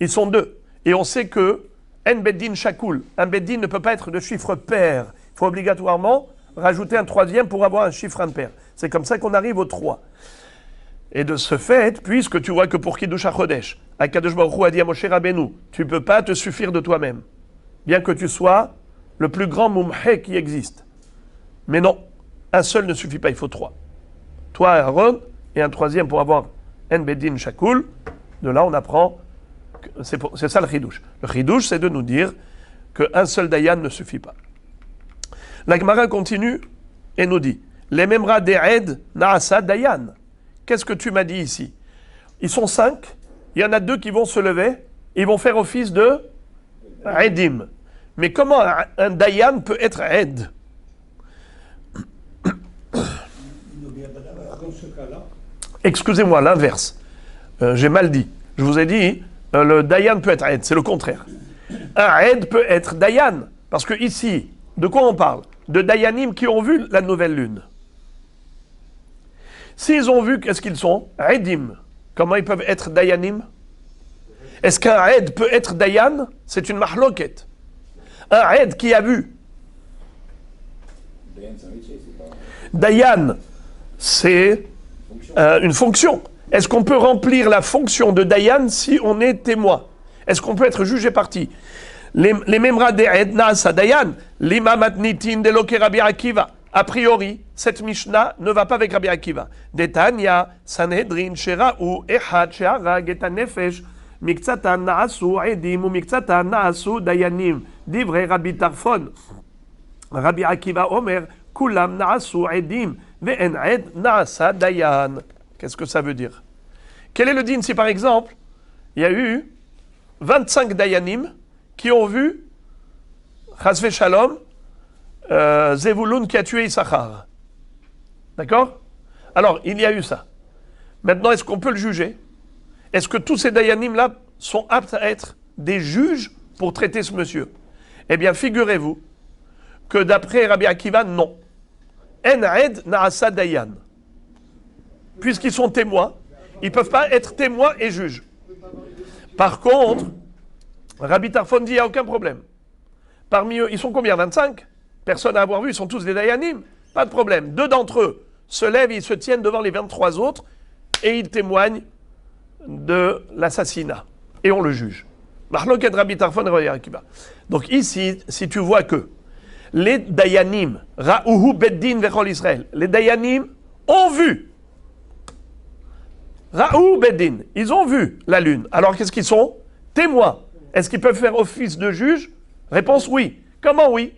Ils sont 2. Et on sait que en beddin shakul, un beddin ne peut pas être de chiffre pair. Il faut obligatoirement rajouter un 3e pour avoir un chiffre impair. C'est comme ça qu'on arrive au 3. Et de ce fait, puisque tu vois que pour Kiddush HaChodesh, HaKadosh Baruch Hu a dit à Moshe Rabbeinu, tu ne peux pas te suffire de toi-même, bien que tu sois le plus grand mumhe qui existe. Mais non, un seul ne suffit pas, il faut 3. Toi, Aaron, et un 3e pour avoir En Bedin Shakul. De là, on apprend, c'est ça le chidouche. Le chidouche, c'est de nous dire qu'un seul dayan ne suffit pas. La Gemara continue et nous dit, les memra de'ed na'asa dayan. Qu'est-ce que tu m'as dit ici? Ils sont 5, il y en a 2 qui vont se lever, et ils vont faire office de Edim. Mais comment un dayan peut être Ed? Excusez-moi, l'inverse. J'ai mal dit. Je vous ai dit, le dayan peut être Ed, c'est le contraire. Un Ed peut être dayan. Parce que ici, de quoi on parle? De Dayanim qui ont vu la nouvelle lune. S'ils ont vu, qu'est-ce qu'ils sont? Edim. Comment ils peuvent être Dayanim? Est-ce qu'un Ed peut être Dayan? C'est une mahloket. Un Ed qui a vu. Dayan, c'est un métier, c'est pas. Dayan, c'est une fonction. Est-ce qu'on peut remplir la fonction de Dayan si on est témoin? Est-ce qu'on peut être jugé parti? Les Memra de Ed Naasa Dayan, l'imam Atnitin de Loke Rabbi Akiva. A priori, cette Mishnah ne va pas avec Rabbi Akiva. Detanya, Sanhedrin, Shera'u, Echad, She'arag, et Nefesh, Miktsatan Naasu, Edim, ou Miktsatan Naasu, Dayanim. Divrei Rabbi Tarfon. Rabbi Akiva Omer, Kulam Naasu, Edim, Ve'en Ed Naasa Dayan. Qu'est-ce que ça veut dire? Quel est le din si par exemple, il y a eu 25 Dayanim qui ont vu Chasve Shalom, Zevulun qui a tué Issachar. D'accord? Alors, il y a eu ça. Maintenant, est-ce qu'on peut le juger? Est-ce que tous ces Dayanim-là sont aptes à être des juges pour traiter ce monsieur? Eh bien, figurez-vous que d'après Rabbi Akiva, non. En Ed Naasa Dayan. Puisqu'ils sont témoins, ils ne peuvent pas être témoins et juges. Par contre, Rabbi Tarfon dit, il n'y a aucun problème. Parmi eux, ils sont combien? 25? Personne à avoir vu, ils sont tous des Dayanim. Pas de problème. 2 d'entre eux se lèvent, ils se tiennent devant les 23 autres et ils témoignent de l'assassinat. Et on le juge. Mahloket Rabbi Tarfon et Rabbi Akiva. Donc ici, si tu vois que les Dayanim, Ra'uhu Beddin Vechol Israël, les Dayanim ont vu. Ra'uhu Beddin, ils ont vu la lune. Alors qu'est-ce qu'ils sont? Témoins. Est-ce qu'ils peuvent faire office de juge? Réponse oui. Comment oui?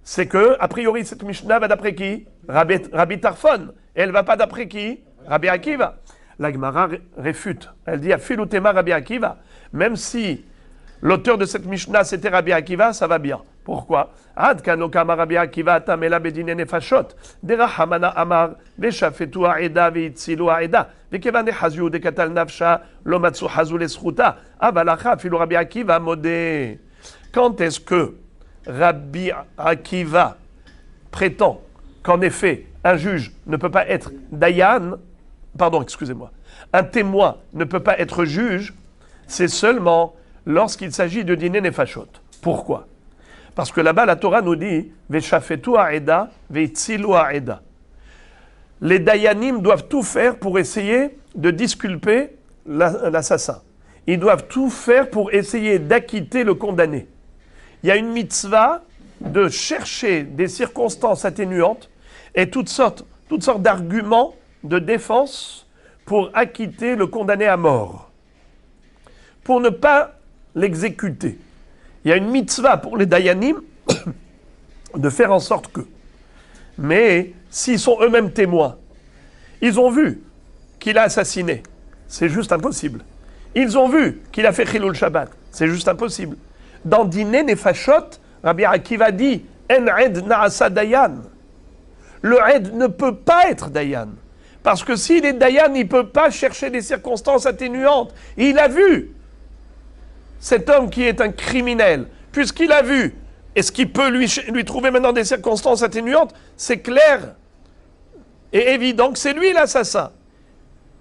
C'est que, a priori, cette Mishnah va d'après qui? Rabbi Tarfon. Et elle ne va pas d'après qui? Rabbi Akiva. La Gemara réfute. Elle dit, Afilutema Rabbi Akiva. Même si l'auteur de cette Mishnah, c'était Rabbi Akiva, ça va bien. Pourquoi? Ad kanokama Rabbi Akiva tamela bedine nefashot. Derahamana amar, veshafetu ha'eda veitzilu ha'eda. Vekevan haziu dekatal nafsha, lomatsu hazu lesruta. Avalacha afilu Rabbi Akiva modé. Quand est-ce que Rabbi Akiva prétend qu'en effet, un juge ne peut pas être Dayan, un témoin ne peut pas être juge, c'est seulement lorsqu'il s'agit de dîner nefashot. Pourquoi? Parce que là-bas, la Torah nous dit Veshafetu ha'eda, veitzilu ha'eda. Les Dayanim doivent tout faire pour essayer de disculper l'assassin. Ils doivent tout faire pour essayer d'acquitter le condamné. Il y a une mitzvah de chercher des circonstances atténuantes et toutes sortes d'arguments de défense pour acquitter le condamné à mort, pour ne pas l'exécuter. Il y a une mitzvah pour les Dayanim de faire en sorte que. Mais s'ils sont eux-mêmes témoins, ils ont vu qu'il a assassiné, c'est juste impossible. Ils ont vu qu'il a fait Chilul Shabbat, c'est juste impossible. Dans Dîner Nefashot, Rabbi Akiva dit En Ed Naasa Dayan. Le Ed ne peut pas être Dayan. Parce que s'il est Dayan, il ne peut pas chercher des circonstances atténuantes. Il a vu cet homme qui est un criminel. Puisqu'il a vu, est-ce qu'il peut lui trouver maintenant des circonstances atténuantes? C'est clair et évident que c'est lui l'assassin.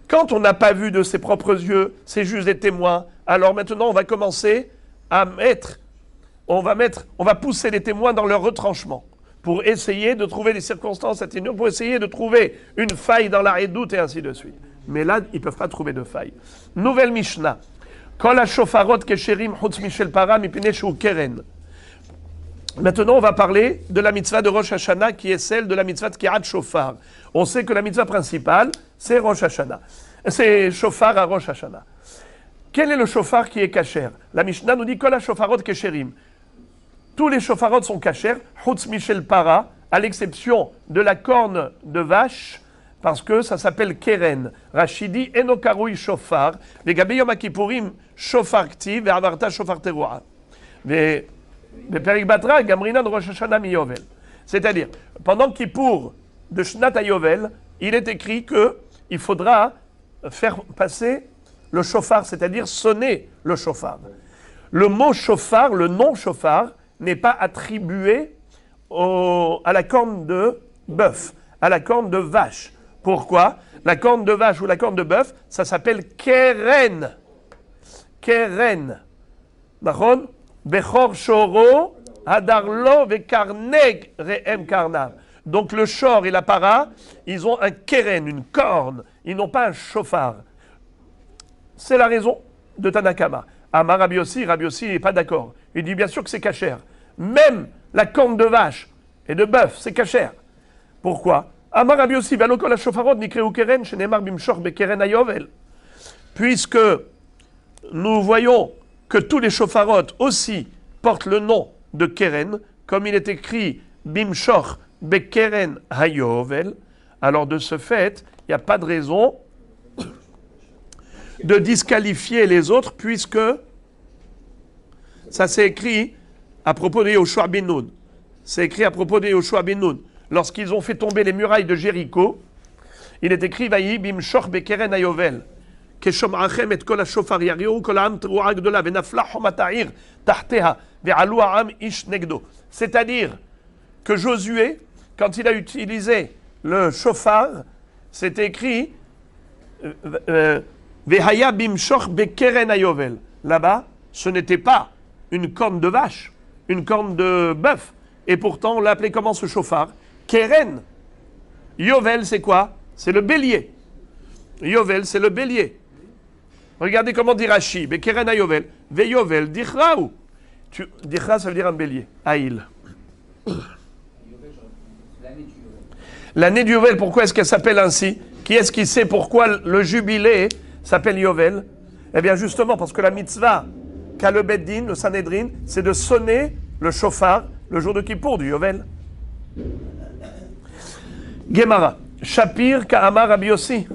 Quand on n'a pas vu de ses propres yeux, c'est juste des témoins, alors maintenant on va commencer à on va pousser les témoins dans leur retranchement pour essayer de trouver des circonstances atténuantes, pour essayer de trouver une faille dans la redoute et ainsi de suite. Mais là, ils ne peuvent pas trouver de faille. Nouvelle Mishnah. Kol ha-shofarot kesherim chutz mishel para mipnei shu keren. Maintenant, on va parler de la mitzvah de Rosh Hashanah qui est celle de la mitzvah de Kirat Shofar. On sait que la mitzvah principale, c'est Rosh Hashanah. C'est Shofar à Rosh Hashanah. Quel est le shofar qui est kasher? La Mishnah nous dit Kol ha-shofarot kesherim. Tous les shofarot sont kasher, chutz mishel para, à l'exception de la corne de vache, parce que ça s'appelle keren. Rachidi eno karui shofar, vegabe yom kippurim shofar ktiv, ve'avarta shofar teruah. C'est-à-dire, pendant Kippour de Shnat HaYovel, il est écrit qu'il faudra faire passer le shofar, c'est-à-dire sonner le shofar. Le mot shofar, le nom shofar, n'est pas attribué à la corne de bœuf, à la corne de vache. Pourquoi? La corne de vache ou la corne de bœuf, ça s'appelle keren. Keren. D'accord? Bechor shoro, hadarlo vekarneg re'em karnav. Donc le shor et la para, ils ont un keren, une corne. Ils n'ont pas un chauffard. C'est la raison de Tanakama. Amar Rabbi Yossi n'est pas d'accord. Il dit bien sûr que c'est cachère. Même la corne de vache et de bœuf, c'est cachère. Pourquoi? Amar Rabbi Yossi, la shofarot nikreu keren, shenemar bimshor bekeren ayovel. Puisque nous voyons que tous les shofarot aussi portent le nom de keren, comme il est écrit bimshor bekeren hayovel, alors de ce fait, il n'y a pas de raison de disqualifier les autres, puisque ça c'est écrit à propos de Yoshua ben Nun. C'est écrit à propos de Yoshua ben Nun. Lorsqu'ils ont fait tomber les murailles de Jéricho, il est écrit Vayi bimshor bekeren hayovel. כשומעכם את כל השופר יריעו כל העם תרועה גדולה ונפלה חומת העיר תחתיה ועלו העם איש נגדו. C'est-à-dire que Josué, quand il a utilisé le shofar, c'est écrit Vehaya bimshor bekeren hayovel. Là-bas, ce n'était pas une corne de vache, une corne de bœuf. Et pourtant, on l'appelait comment ce shofar? Keren. Yovel, c'est quoi? C'est le bélier. Yovel, c'est le bélier. Regardez comment dit Rashi. Bekeren hayovel. Ve yovel dichraou. Dichra, ça veut dire un bélier. Aïl. L'année du Yovel, pourquoi est-ce qu'elle s'appelle ainsi? Qui est-ce qui sait pourquoi le jubilé s'appelle Yovel? Eh bien justement parce que la mitzvah qu'a le Beddin, le Sanhedrin, c'est de sonner le shofar le jour de Kippour du Yovel. Gemara. Shapir ka'amar Rabbi Yossi.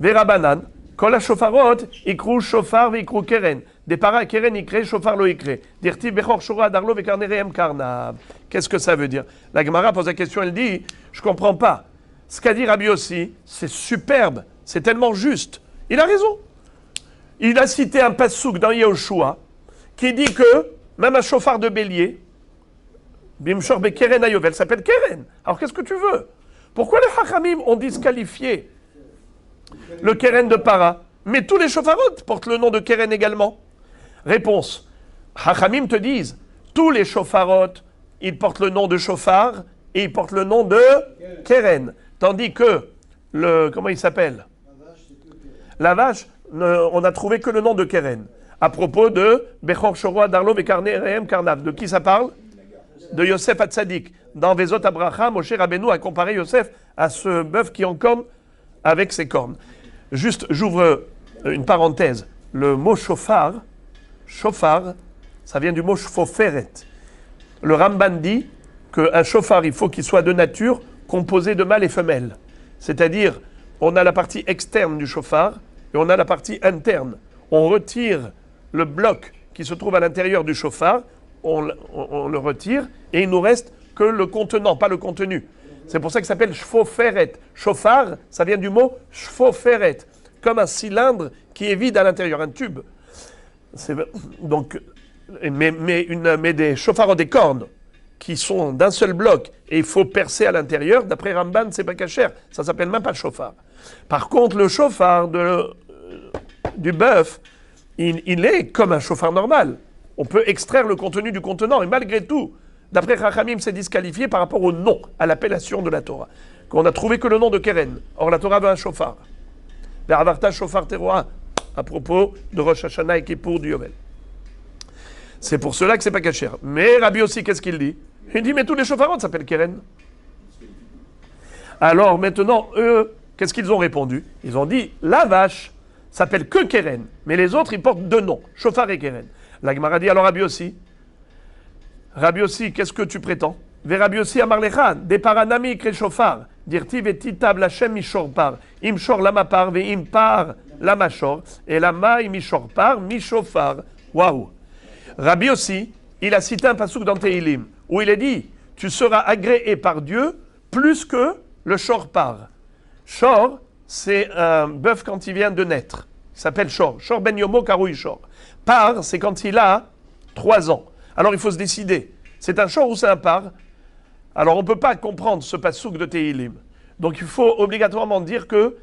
Verabanan. Kol ha-shofarot ikru shofar veikru keren. Depara keren ikre, shofar lo ikre. Dirtiv bechor shora darlo vekarne re'em karnav. Qu'est-ce que ça veut dire? La Gemara pose la question, elle dit, je ne comprends pas. Ce qu'a dit Rabbi Yossi, c'est superbe, c'est tellement juste. Il a raison. Il a cité un passouk dans Yehoshua qui dit que même un chauffard de bélier, bimshor bekeren hayovel, s'appelle keren. Alors qu'est-ce que tu veux? Pourquoi les hachamim ont disqualifié le keren de para? Mais tous les chauffarot portent le nom de keren également. Réponse. Hachamim te disent, tous les chauffarot, ils portent le nom de chauffard et ils portent le nom de keren. Tandis que, comment il s'appelle? La vache, on n'a trouvé que le nom de keren. À propos de Bechor Shoro Darlo Vekarne Rehem Karnav. De qui ça parle? De Yosef Hatzadik. Dans Vezot Abraham, Moshe Rabbeinu a comparé Yosef à ce bœuf qui en corne avec ses cornes. Juste, j'ouvre une parenthèse. Le mot shofar, ça vient du mot shfoferet. Le Ramban dit qu'un shofar, il faut qu'il soit de nature composé de mâle et femelle. C'est-à-dire, on a la partie externe du shofar et on a la partie interne. On retire le bloc qui se trouve à l'intérieur du shofar, on le retire et il nous reste que le contenant, pas le contenu. C'est pour ça que ça s'appelle shfoferet. Shofar, ça vient du mot shfoferet, comme un cylindre qui est vide à l'intérieur, un tube. Donc, mais des shofarots, des cornes, qui sont d'un seul bloc, et il faut percer à l'intérieur, d'après Ramban, c'est pas cachère. Ça s'appelle même pas shofar. Par contre, le shofar du bœuf, il est comme un shofar normal. On peut extraire le contenu du contenant, et malgré tout, d'après Chachamim, c'est disqualifié par rapport au nom, à l'appellation de la Torah. Qu'on a trouvé que le nom de Keren. Or, la Torah veut un shofar. Ve'avarta shofar teroa, à propos de Rosh Hashanah et Kippour du Yovel. C'est pour cela que c'est pas cachère. Mais Rabbi aussi, qu'est-ce qu'il dit? Il dit, mais tous les shofarot s'appellent Keren. Alors, maintenant, eux, qu'est-ce qu'ils ont répondu? Ils ont dit, la vache s'appelle que Keren, mais les autres, ils portent deux noms, shofar et Keren. La Gemara dit, alors Rabbi aussi, qu'est-ce que tu prétends? Ve Rabbi aussi amar lecha, de paranami kre shofar, dirti vetitab lachem mishorpar, im shor lama par, ve im par lama shor, et lama im mishorpar, mishofar. Waouh! Rabbi aussi, il a cité un passouk dans Tehilim, où il est dit, tu seras agréé par Dieu plus que le shorpar. Shor, c'est un bœuf quand il vient de naître. Il s'appelle shor. Shor ben yomo karoui shor. Par, c'est quand il a 3 ans. Alors il faut se décider. C'est un shor ou c'est un par? Alors on ne peut pas comprendre ce passouk de Tehilim. Donc il faut obligatoirement dire que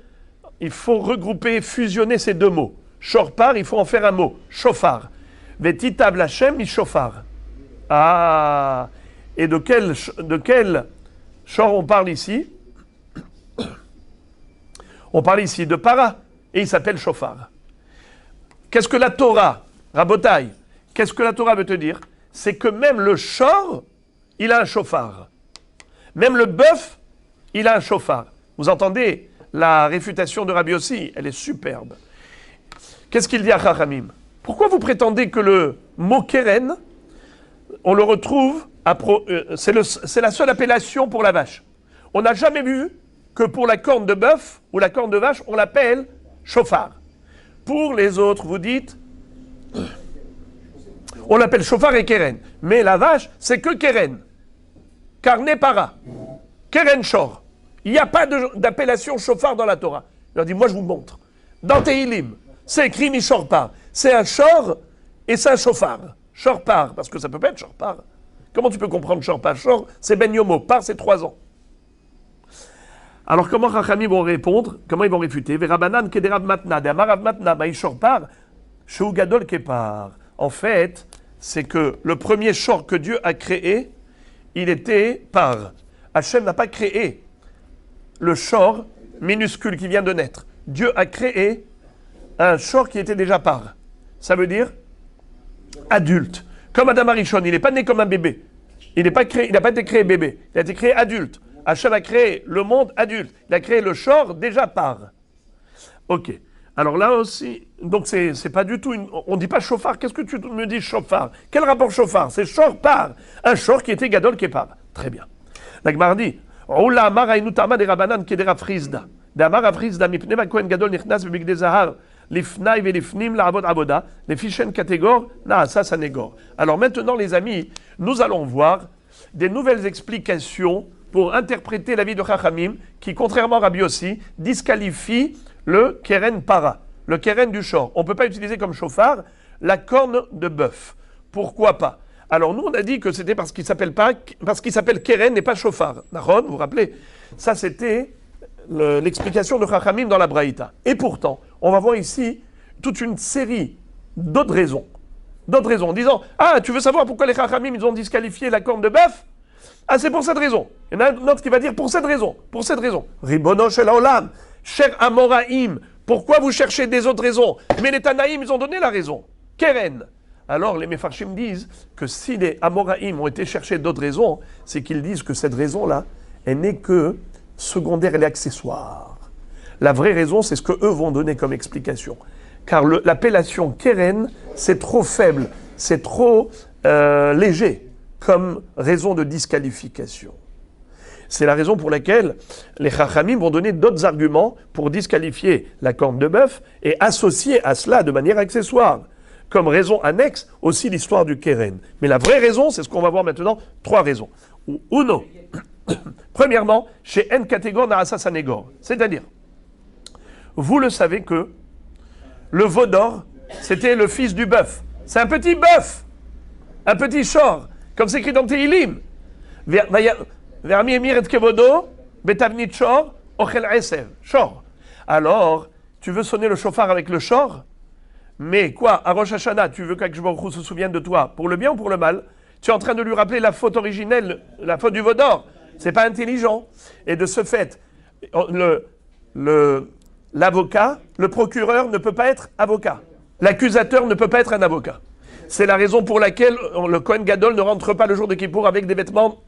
il faut regrouper, fusionner ces deux mots. Shor par, il faut en faire un mot. Shofar. Vetitab Hashem mi shofar. Ah. Et de quel shor on parle ici? On parle ici de para. Et il s'appelle shofar. Qu'est-ce que la Torah, Rabotai, qu'est-ce que la Torah veut te dire? C'est que même le shor, il a un shofar. Même le bœuf, il a un shofar. Vous entendez la réfutation de Rabbi Yossi? Elle est superbe. Qu'est-ce qu'il dit à Chachamim? Pourquoi vous prétendez que le mot keren, on le retrouve, c'est la seule appellation pour la vache? On n'a jamais vu que pour la corne de bœuf ou la corne de vache, on l'appelle shofar. Pour les autres, vous dites, on l'appelle shofar et keren. Mais la vache, c'est que keren. Carne para. Keren shor. Il n'y a pas d'appellation shofar dans la Torah. Il leur dit, moi je vous montre. Dans Tehilim, c'est écrit mi shor par. C'est un shor et c'est un shofar. Shor par, parce que ça peut pas être shor par. Comment tu peux comprendre shor par? Shor, c'est ben yomo. Par, c'est 3 ans. Alors comment Chachamim vont répondre? Comment ils vont réfuter? Verabanan kederav matna, de amarav matna, maïshor par, sheu gadol kepar. En fait, c'est que le premier shor que Dieu a créé, il était par. Hachem n'a pas créé le shor minuscule qui vient de naître. Dieu a créé un shor qui était déjà par. Ça veut dire adulte. Comme Adam Arishon, il n'est pas né comme un bébé. Il n'a pas été créé bébé. Il a été créé adulte. Hachem a créé le monde adulte. Il a créé le shor déjà par. Ok. Alors là aussi, donc c'est pas du tout on ne dit pas chauffard. Qu'est-ce que tu me dis chauffard? Quel rapport chauffard? C'est shor par. Un shor qui était gadol qui est par. Très bien. La Gemara dit, Oula amar hainu tama de rabanan kedera frizda. De amar afrizda mipne va kohen gadol nichnas bebigde zahar lifnai velifnim la'avod avoda lefishen kategor na'asa sanegor. Alors maintenant les amis, nous allons voir des nouvelles explications pour interpréter la vie de Chachamim, qui, contrairement à Rabbi Yossi, disqualifie le keren para, le keren du shor. On ne peut pas utiliser comme chauffard la corne de bœuf. Pourquoi pas? Alors nous, on a dit que c'était parce qu'il s'appelle keren et pas chauffard. Nahon, vous vous rappelez? Ça, c'était l'explication de Chachamim dans la Braïta. Et pourtant, on va voir ici toute une série d'autres raisons. En disant, ah, tu veux savoir pourquoi les Chachamim, ils ont disqualifié la corne de bœuf? Ah, c'est pour cette raison. Il y en a un autre qui va dire pour cette raison. Ribono shel haolam, cher Amoraïm, pourquoi vous cherchez des autres raisons? Mais les Tanaïm, ils ont donné la raison. Keren. Alors les Mefarshim disent que si les Amoraïm ont été chercher d'autres raisons, c'est qu'ils disent que cette raison-là, elle n'est que secondaire, elle est accessoire. La vraie raison, c'est ce que eux vont donner comme explication. Car l'appellation Keren, c'est trop faible, c'est trop léger comme raison de disqualification. C'est la raison pour laquelle les Chachamim vont donner d'autres arguments pour disqualifier la corne de bœuf et associer à cela de manière accessoire, comme raison annexe aussi l'histoire du Keren. Mais la vraie raison, c'est ce qu'on va voir maintenant, 3 raisons. Uno, premièrement, chez N catégorie Naasa Sanegor, c'est-à-dire, vous le savez que le veau d'or, c'était le fils du bœuf. C'est un petit bœuf, un petit shor, comme c'est écrit dans Tehilim. Alors, tu veux sonner le chauffard avec le shor? Mais quoi, à Rosh Hashanah, tu veux qu'Akadosh Baruch Hu se souvienne de toi, pour le bien ou pour le mal? Tu es en train de lui rappeler la faute originelle, la faute du veau d'or. C'est pas intelligent. Et de ce fait, l'avocat, le procureur ne peut pas être avocat. L'accusateur ne peut pas être un avocat. C'est la raison pour laquelle le Kohen Gadol ne rentre pas le jour de Kippour avec des vêtements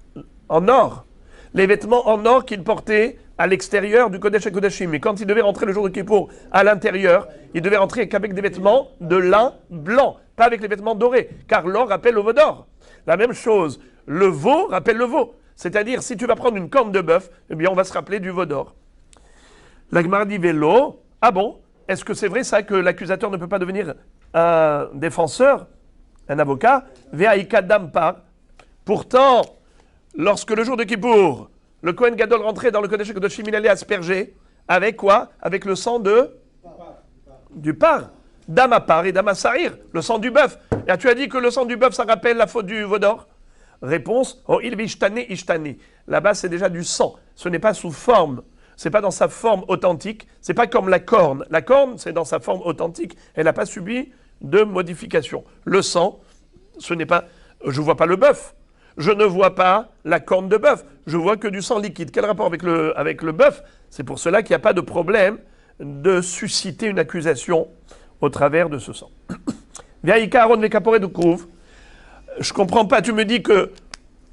en or. Les vêtements en or qu'il portait à l'extérieur du Kodesh HaKodashim. Mais quand il devait rentrer le jour de Kippour à l'intérieur, il devait rentrer qu'avec des vêtements de lin blanc, pas avec les vêtements dorés, car l'or rappelle le veau d'or. La même chose, le veau rappelle le veau. C'est-à-dire, si tu vas prendre une corne de bœuf, eh bien on va se rappeler du veau d'or. La Gemara dit vélo. Ah bon? Est-ce que c'est vrai ça que l'accusateur ne peut pas devenir un défenseur, un avocat? Ve'aikadam par. Pourtant, lorsque le jour de Kippour, le Kohen Gadol rentrait dans le Kodesh HaKodashim, il allait asperger avec quoi? Avec le sang du par. Damapar et Damassaïr, le sang du bœuf. Et tu as dit que le sang du bœuf, ça rappelle la faute du veau d'or. Réponse, oh il vishtane ishtane. Là-bas, c'est déjà du sang. Ce n'est pas sous forme, c'est pas dans sa forme authentique. C'est pas comme la corne. La corne, c'est dans sa forme authentique. Elle n'a pas subi de modification. Le sang, ce n'est pas. Je ne vois pas le bœuf. Je ne vois pas la corne de bœuf. Je vois que du sang liquide. Quel rapport avec le bœuf? C'est pour cela qu'il n'y a pas de problème de susciter une accusation au travers de ce sang. Viaïka Aaron Vekaporé de Kouv. Je ne comprends pas. Tu me dis que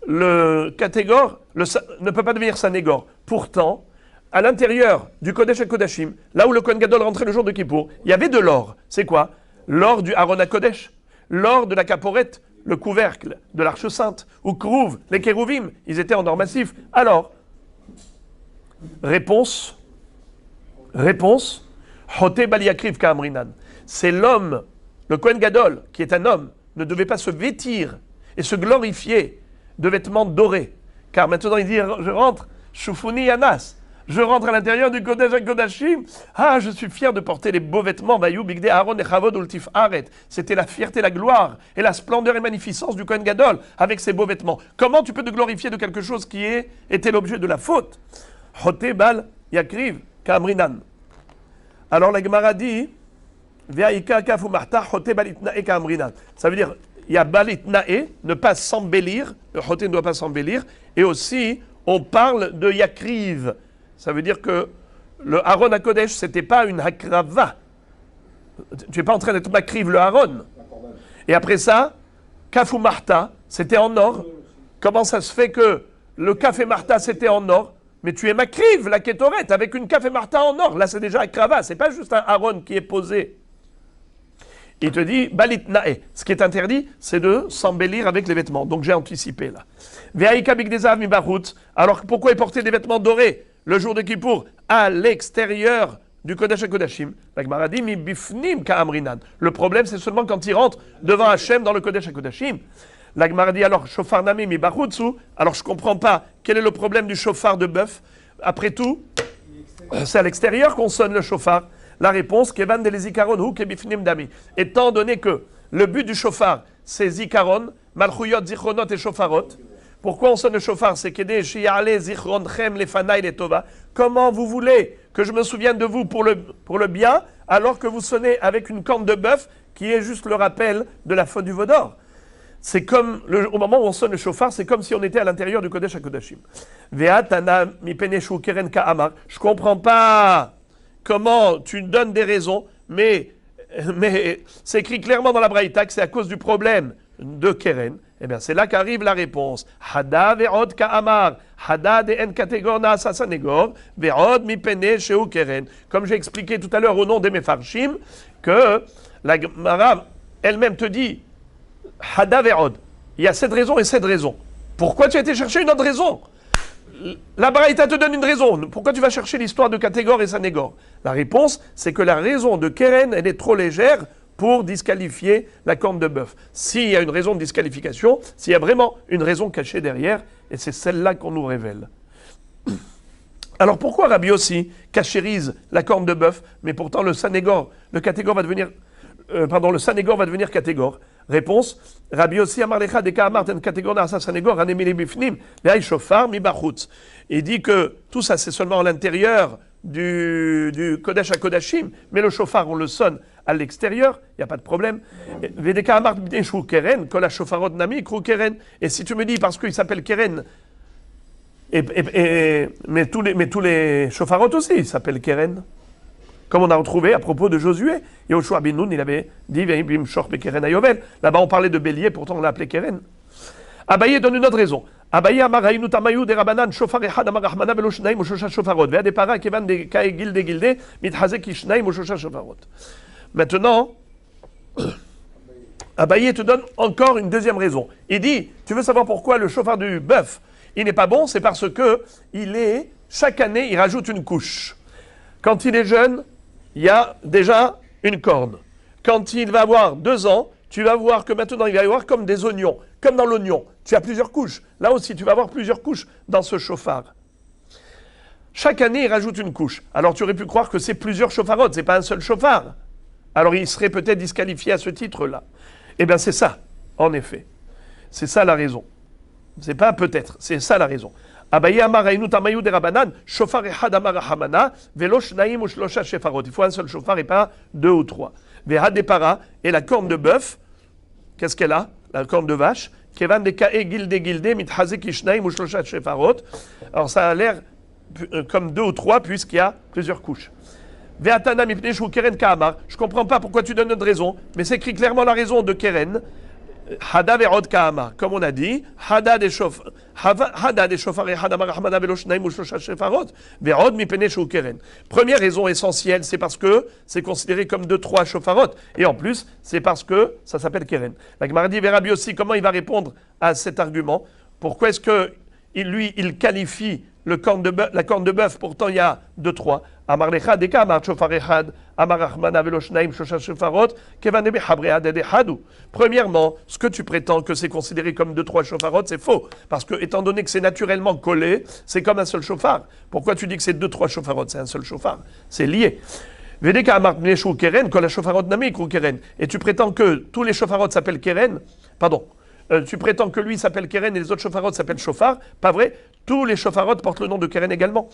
le catégore ne peut pas devenir sanégore. Pourtant, à l'intérieur du Kodesh HaKodashim, là où le Kohen Gadol rentrait le jour de Kippour, il y avait de l'or. C'est quoi? L'or du Aaron HaKodesh, l'or de la caporette, le couvercle de l'Arche Sainte, ou Krouv, les Kérouvim, ils étaient en or massif. Alors, réponse, Hoté Baliakriv Kaamrinan. C'est l'homme, le Kohen Gadol, qui est un homme, ne devait pas se vêtir et se glorifier de vêtements dorés. Car maintenant il dit, je rentre, Shufuni Yanas, je rentre à l'intérieur du Kodesh HaKodashim. Ah, je suis fier de porter les beaux vêtements. Bayou Bigde Aaron et Chavod Ultif Aret. C'était la fierté, la gloire et la splendeur et magnificence du Kohen Gadol avec ses beaux vêtements. Comment tu peux te glorifier de quelque chose qui était l'objet de la faute? Hoté Bal Yakriv Kamrinan. Alors la Gemara dit, Ve'aika kafu mahta hoté balitnae kamrinan. Ça veut dire, il y a balitnae, ne pas s'embellir. Le hoté ne doit pas s'embellir. Et aussi, on parle de Yakriv. Ça veut dire que le Aaron HaKodesh, ce n'était pas une hakrava. Tu n'es pas en train d'être makriv le Aaron. Et après ça, Kafu Marta, c'était en or. Comment ça se fait que le Kaf et Marta, c'était en or? Mais tu es makriv, la Kétoret, avec une Kaf et Marta en or. Là, c'est déjà hakrava. Ce n'est pas juste un Aaron qui est posé. Il te dit, balit nae. Ce qui est interdit, c'est de s'embellir avec les vêtements. Donc j'ai anticipé là. Ve'aika bigdezav mi barut. Alors pourquoi il portait des vêtements dorés le jour de Kippour à l'extérieur du Kodesh HaKodashim? La Gemara dit, mi bifnim ka'amrinan. Le problème, c'est seulement quand il rentre devant Hachem dans le Kodesh HaKodashim. La Gemara dit alors, shofar nami mi barutsu. Alors je ne comprends pas. Quel est le problème du shofar de bœuf? Après tout, c'est à l'extérieur qu'on sonne le shofar. La réponse, Kevan de l'Ezikaron hu kebifnim dami. Étant donné que le but du shofar, c'est Zikaron, Malchuyot, Zichronot et Shofarot. Pourquoi on sonne le shofar? C'est Kedé, Shi'ale, Zichronchem, Lefanaï, les Tova. Comment vous voulez que je me souvienne de vous pour le bien, alors que vous sonnez avec une corne de bœuf qui est juste le rappel de la faute du veau d'or? C'est comme, au moment où on sonne le shofar, c'est comme si on était à l'intérieur du Kodesh HaKodashim. Ve'atana mi peneshu keren ka'amar. Je comprends pas comment tu donnes des raisons, mais c'est écrit clairement dans la Braïta que c'est à cause du problème de Keren. Eh bien, c'est là qu'arrive la réponse. Hada ve'od ka'amar. Hada de'en kategor na'asa sanegor. Ve'od mi pene sheu Keren. Comme j'ai expliqué tout à l'heure au nom des Mefarshim, que la Gemara elle-même te dit Hada ve'od. Il y a cette raison et cette raison. Pourquoi tu as été chercher une autre raison? La Braïta te donne une raison. Pourquoi tu vas chercher l'histoire de Catégor et Sanégor? La réponse, c'est que la raison de Keren, elle est trop légère pour disqualifier la corne de bœuf. S'il y a une raison de disqualification, s'il y a vraiment une raison cachée derrière, et c'est celle-là qu'on nous révèle. Alors pourquoi Rabbi aussi cachérise la corne de bœuf, mais pourtant le Sanégor, le Catégor va devenir... le Sanégor va devenir Catégor? Réponse, Rabbi aussi Amarlecha de Ka'amart en Catégor na'asa Sanégor anemili bifnim ve'ay shofar mi bachutz. Il dit que tout ça c'est seulement à l'intérieur du Kodesh HaKodashim, mais le shofar on le sonne à l'extérieur, il n'y a pas de problème. Ve'de Ka'amart b'deshu Keren, kol ha-shofarot nami kru Keren. Et si tu me dis parce qu'il s'appelle Keren, mais tous les shofarot aussi s'appellent Keren. Comme on a retrouvé à propos de Josué. Yoshua bin Nun, il avait dit là-bas, on parlait de bélier, pourtant on l'a appelé Keren. Abaye donne une autre raison. Abaye amaraïnu tamayou de rabanan shofar echad amarahmana velo shnaim ou shosha shofarot. Ve'a de para kevan de kae gilde mithazek ishnaim ou shosha shofarot. Maintenant, Abaye te donne encore une deuxième raison. Il dit, tu veux savoir pourquoi le shofar du bœuf, il n'est pas bon? C'est parce que chaque année, il rajoute une couche. Quand il est jeune, il y a déjà une corne. Quand il va avoir 2 ans, tu vas voir que maintenant il va y avoir comme des oignons. Comme dans l'oignon, tu as plusieurs couches. Là aussi, tu vas avoir plusieurs couches dans ce chauffard. Chaque année, il rajoute une couche. Alors tu aurais pu croire que c'est plusieurs chauffarotes, ce n'est pas un seul chauffard. alors il serait peut-être disqualifié à ce titre-là. Eh bien, c'est ça, en effet. C'est ça la raison. C'est pas peut-être, c'est ça la raison. Abaye amar Haynu Tamayou de Rabanan, shofar echad amar Rahamana, velo shnaim ou shlosha shefarot. Il faut un seul shofar et pas deux ou trois. Veha depara, et la corne de bœuf, qu'est-ce qu'elle a? La corne de vache. Kevan de kae gilde mithazik ishnaim ou shlosha shefarot. Alors ça a l'air comme deux ou trois puisqu'il y a plusieurs couches. Ve'atana mipnei shu keren ka'amar. Je comprends pas pourquoi tu donnes notre raison, mais c'est écrit clairement la raison de keren. Hada ve'od ka'amar, comme on a dit, hada de shofar et hadamar rahmana velo shnaim ou shlosha shefarot, ve'od mipnei shu keren. Première raison essentielle, c'est parce que c'est considéré comme deux, trois shofarot, et en plus, c'est parce que ça s'appelle keren. La Gemara dit, Rabbi aussi, comment il va répondre à cet argument? Pourquoi est-ce que lui, il qualifie la corne de bœuf, pourtant il y a deux, trois. Amar lecha deka amar shofar echad, amar rahmana velo shnaim shlosha shefarot, kevan nebe habread edechadu. Premièrement, ce que tu prétends que c'est considéré comme deux, trois shofarot, c'est faux. Parce que, étant donné que c'est naturellement collé, c'est comme un seul shofar. Pourquoi tu dis que c'est deux, trois shofarot? C'est un seul shofar. C'est lié. Vedeka amar pneshu keren, kol shofarot nami ikru keren. Et tu prétends que tous les shofarot s'appellent keren? Pardon. Tu prétends que lui s'appelle Keren et les autres shofarot s'appellent shofar. Pas vrai. Tous les shofarot portent le nom de Keren également.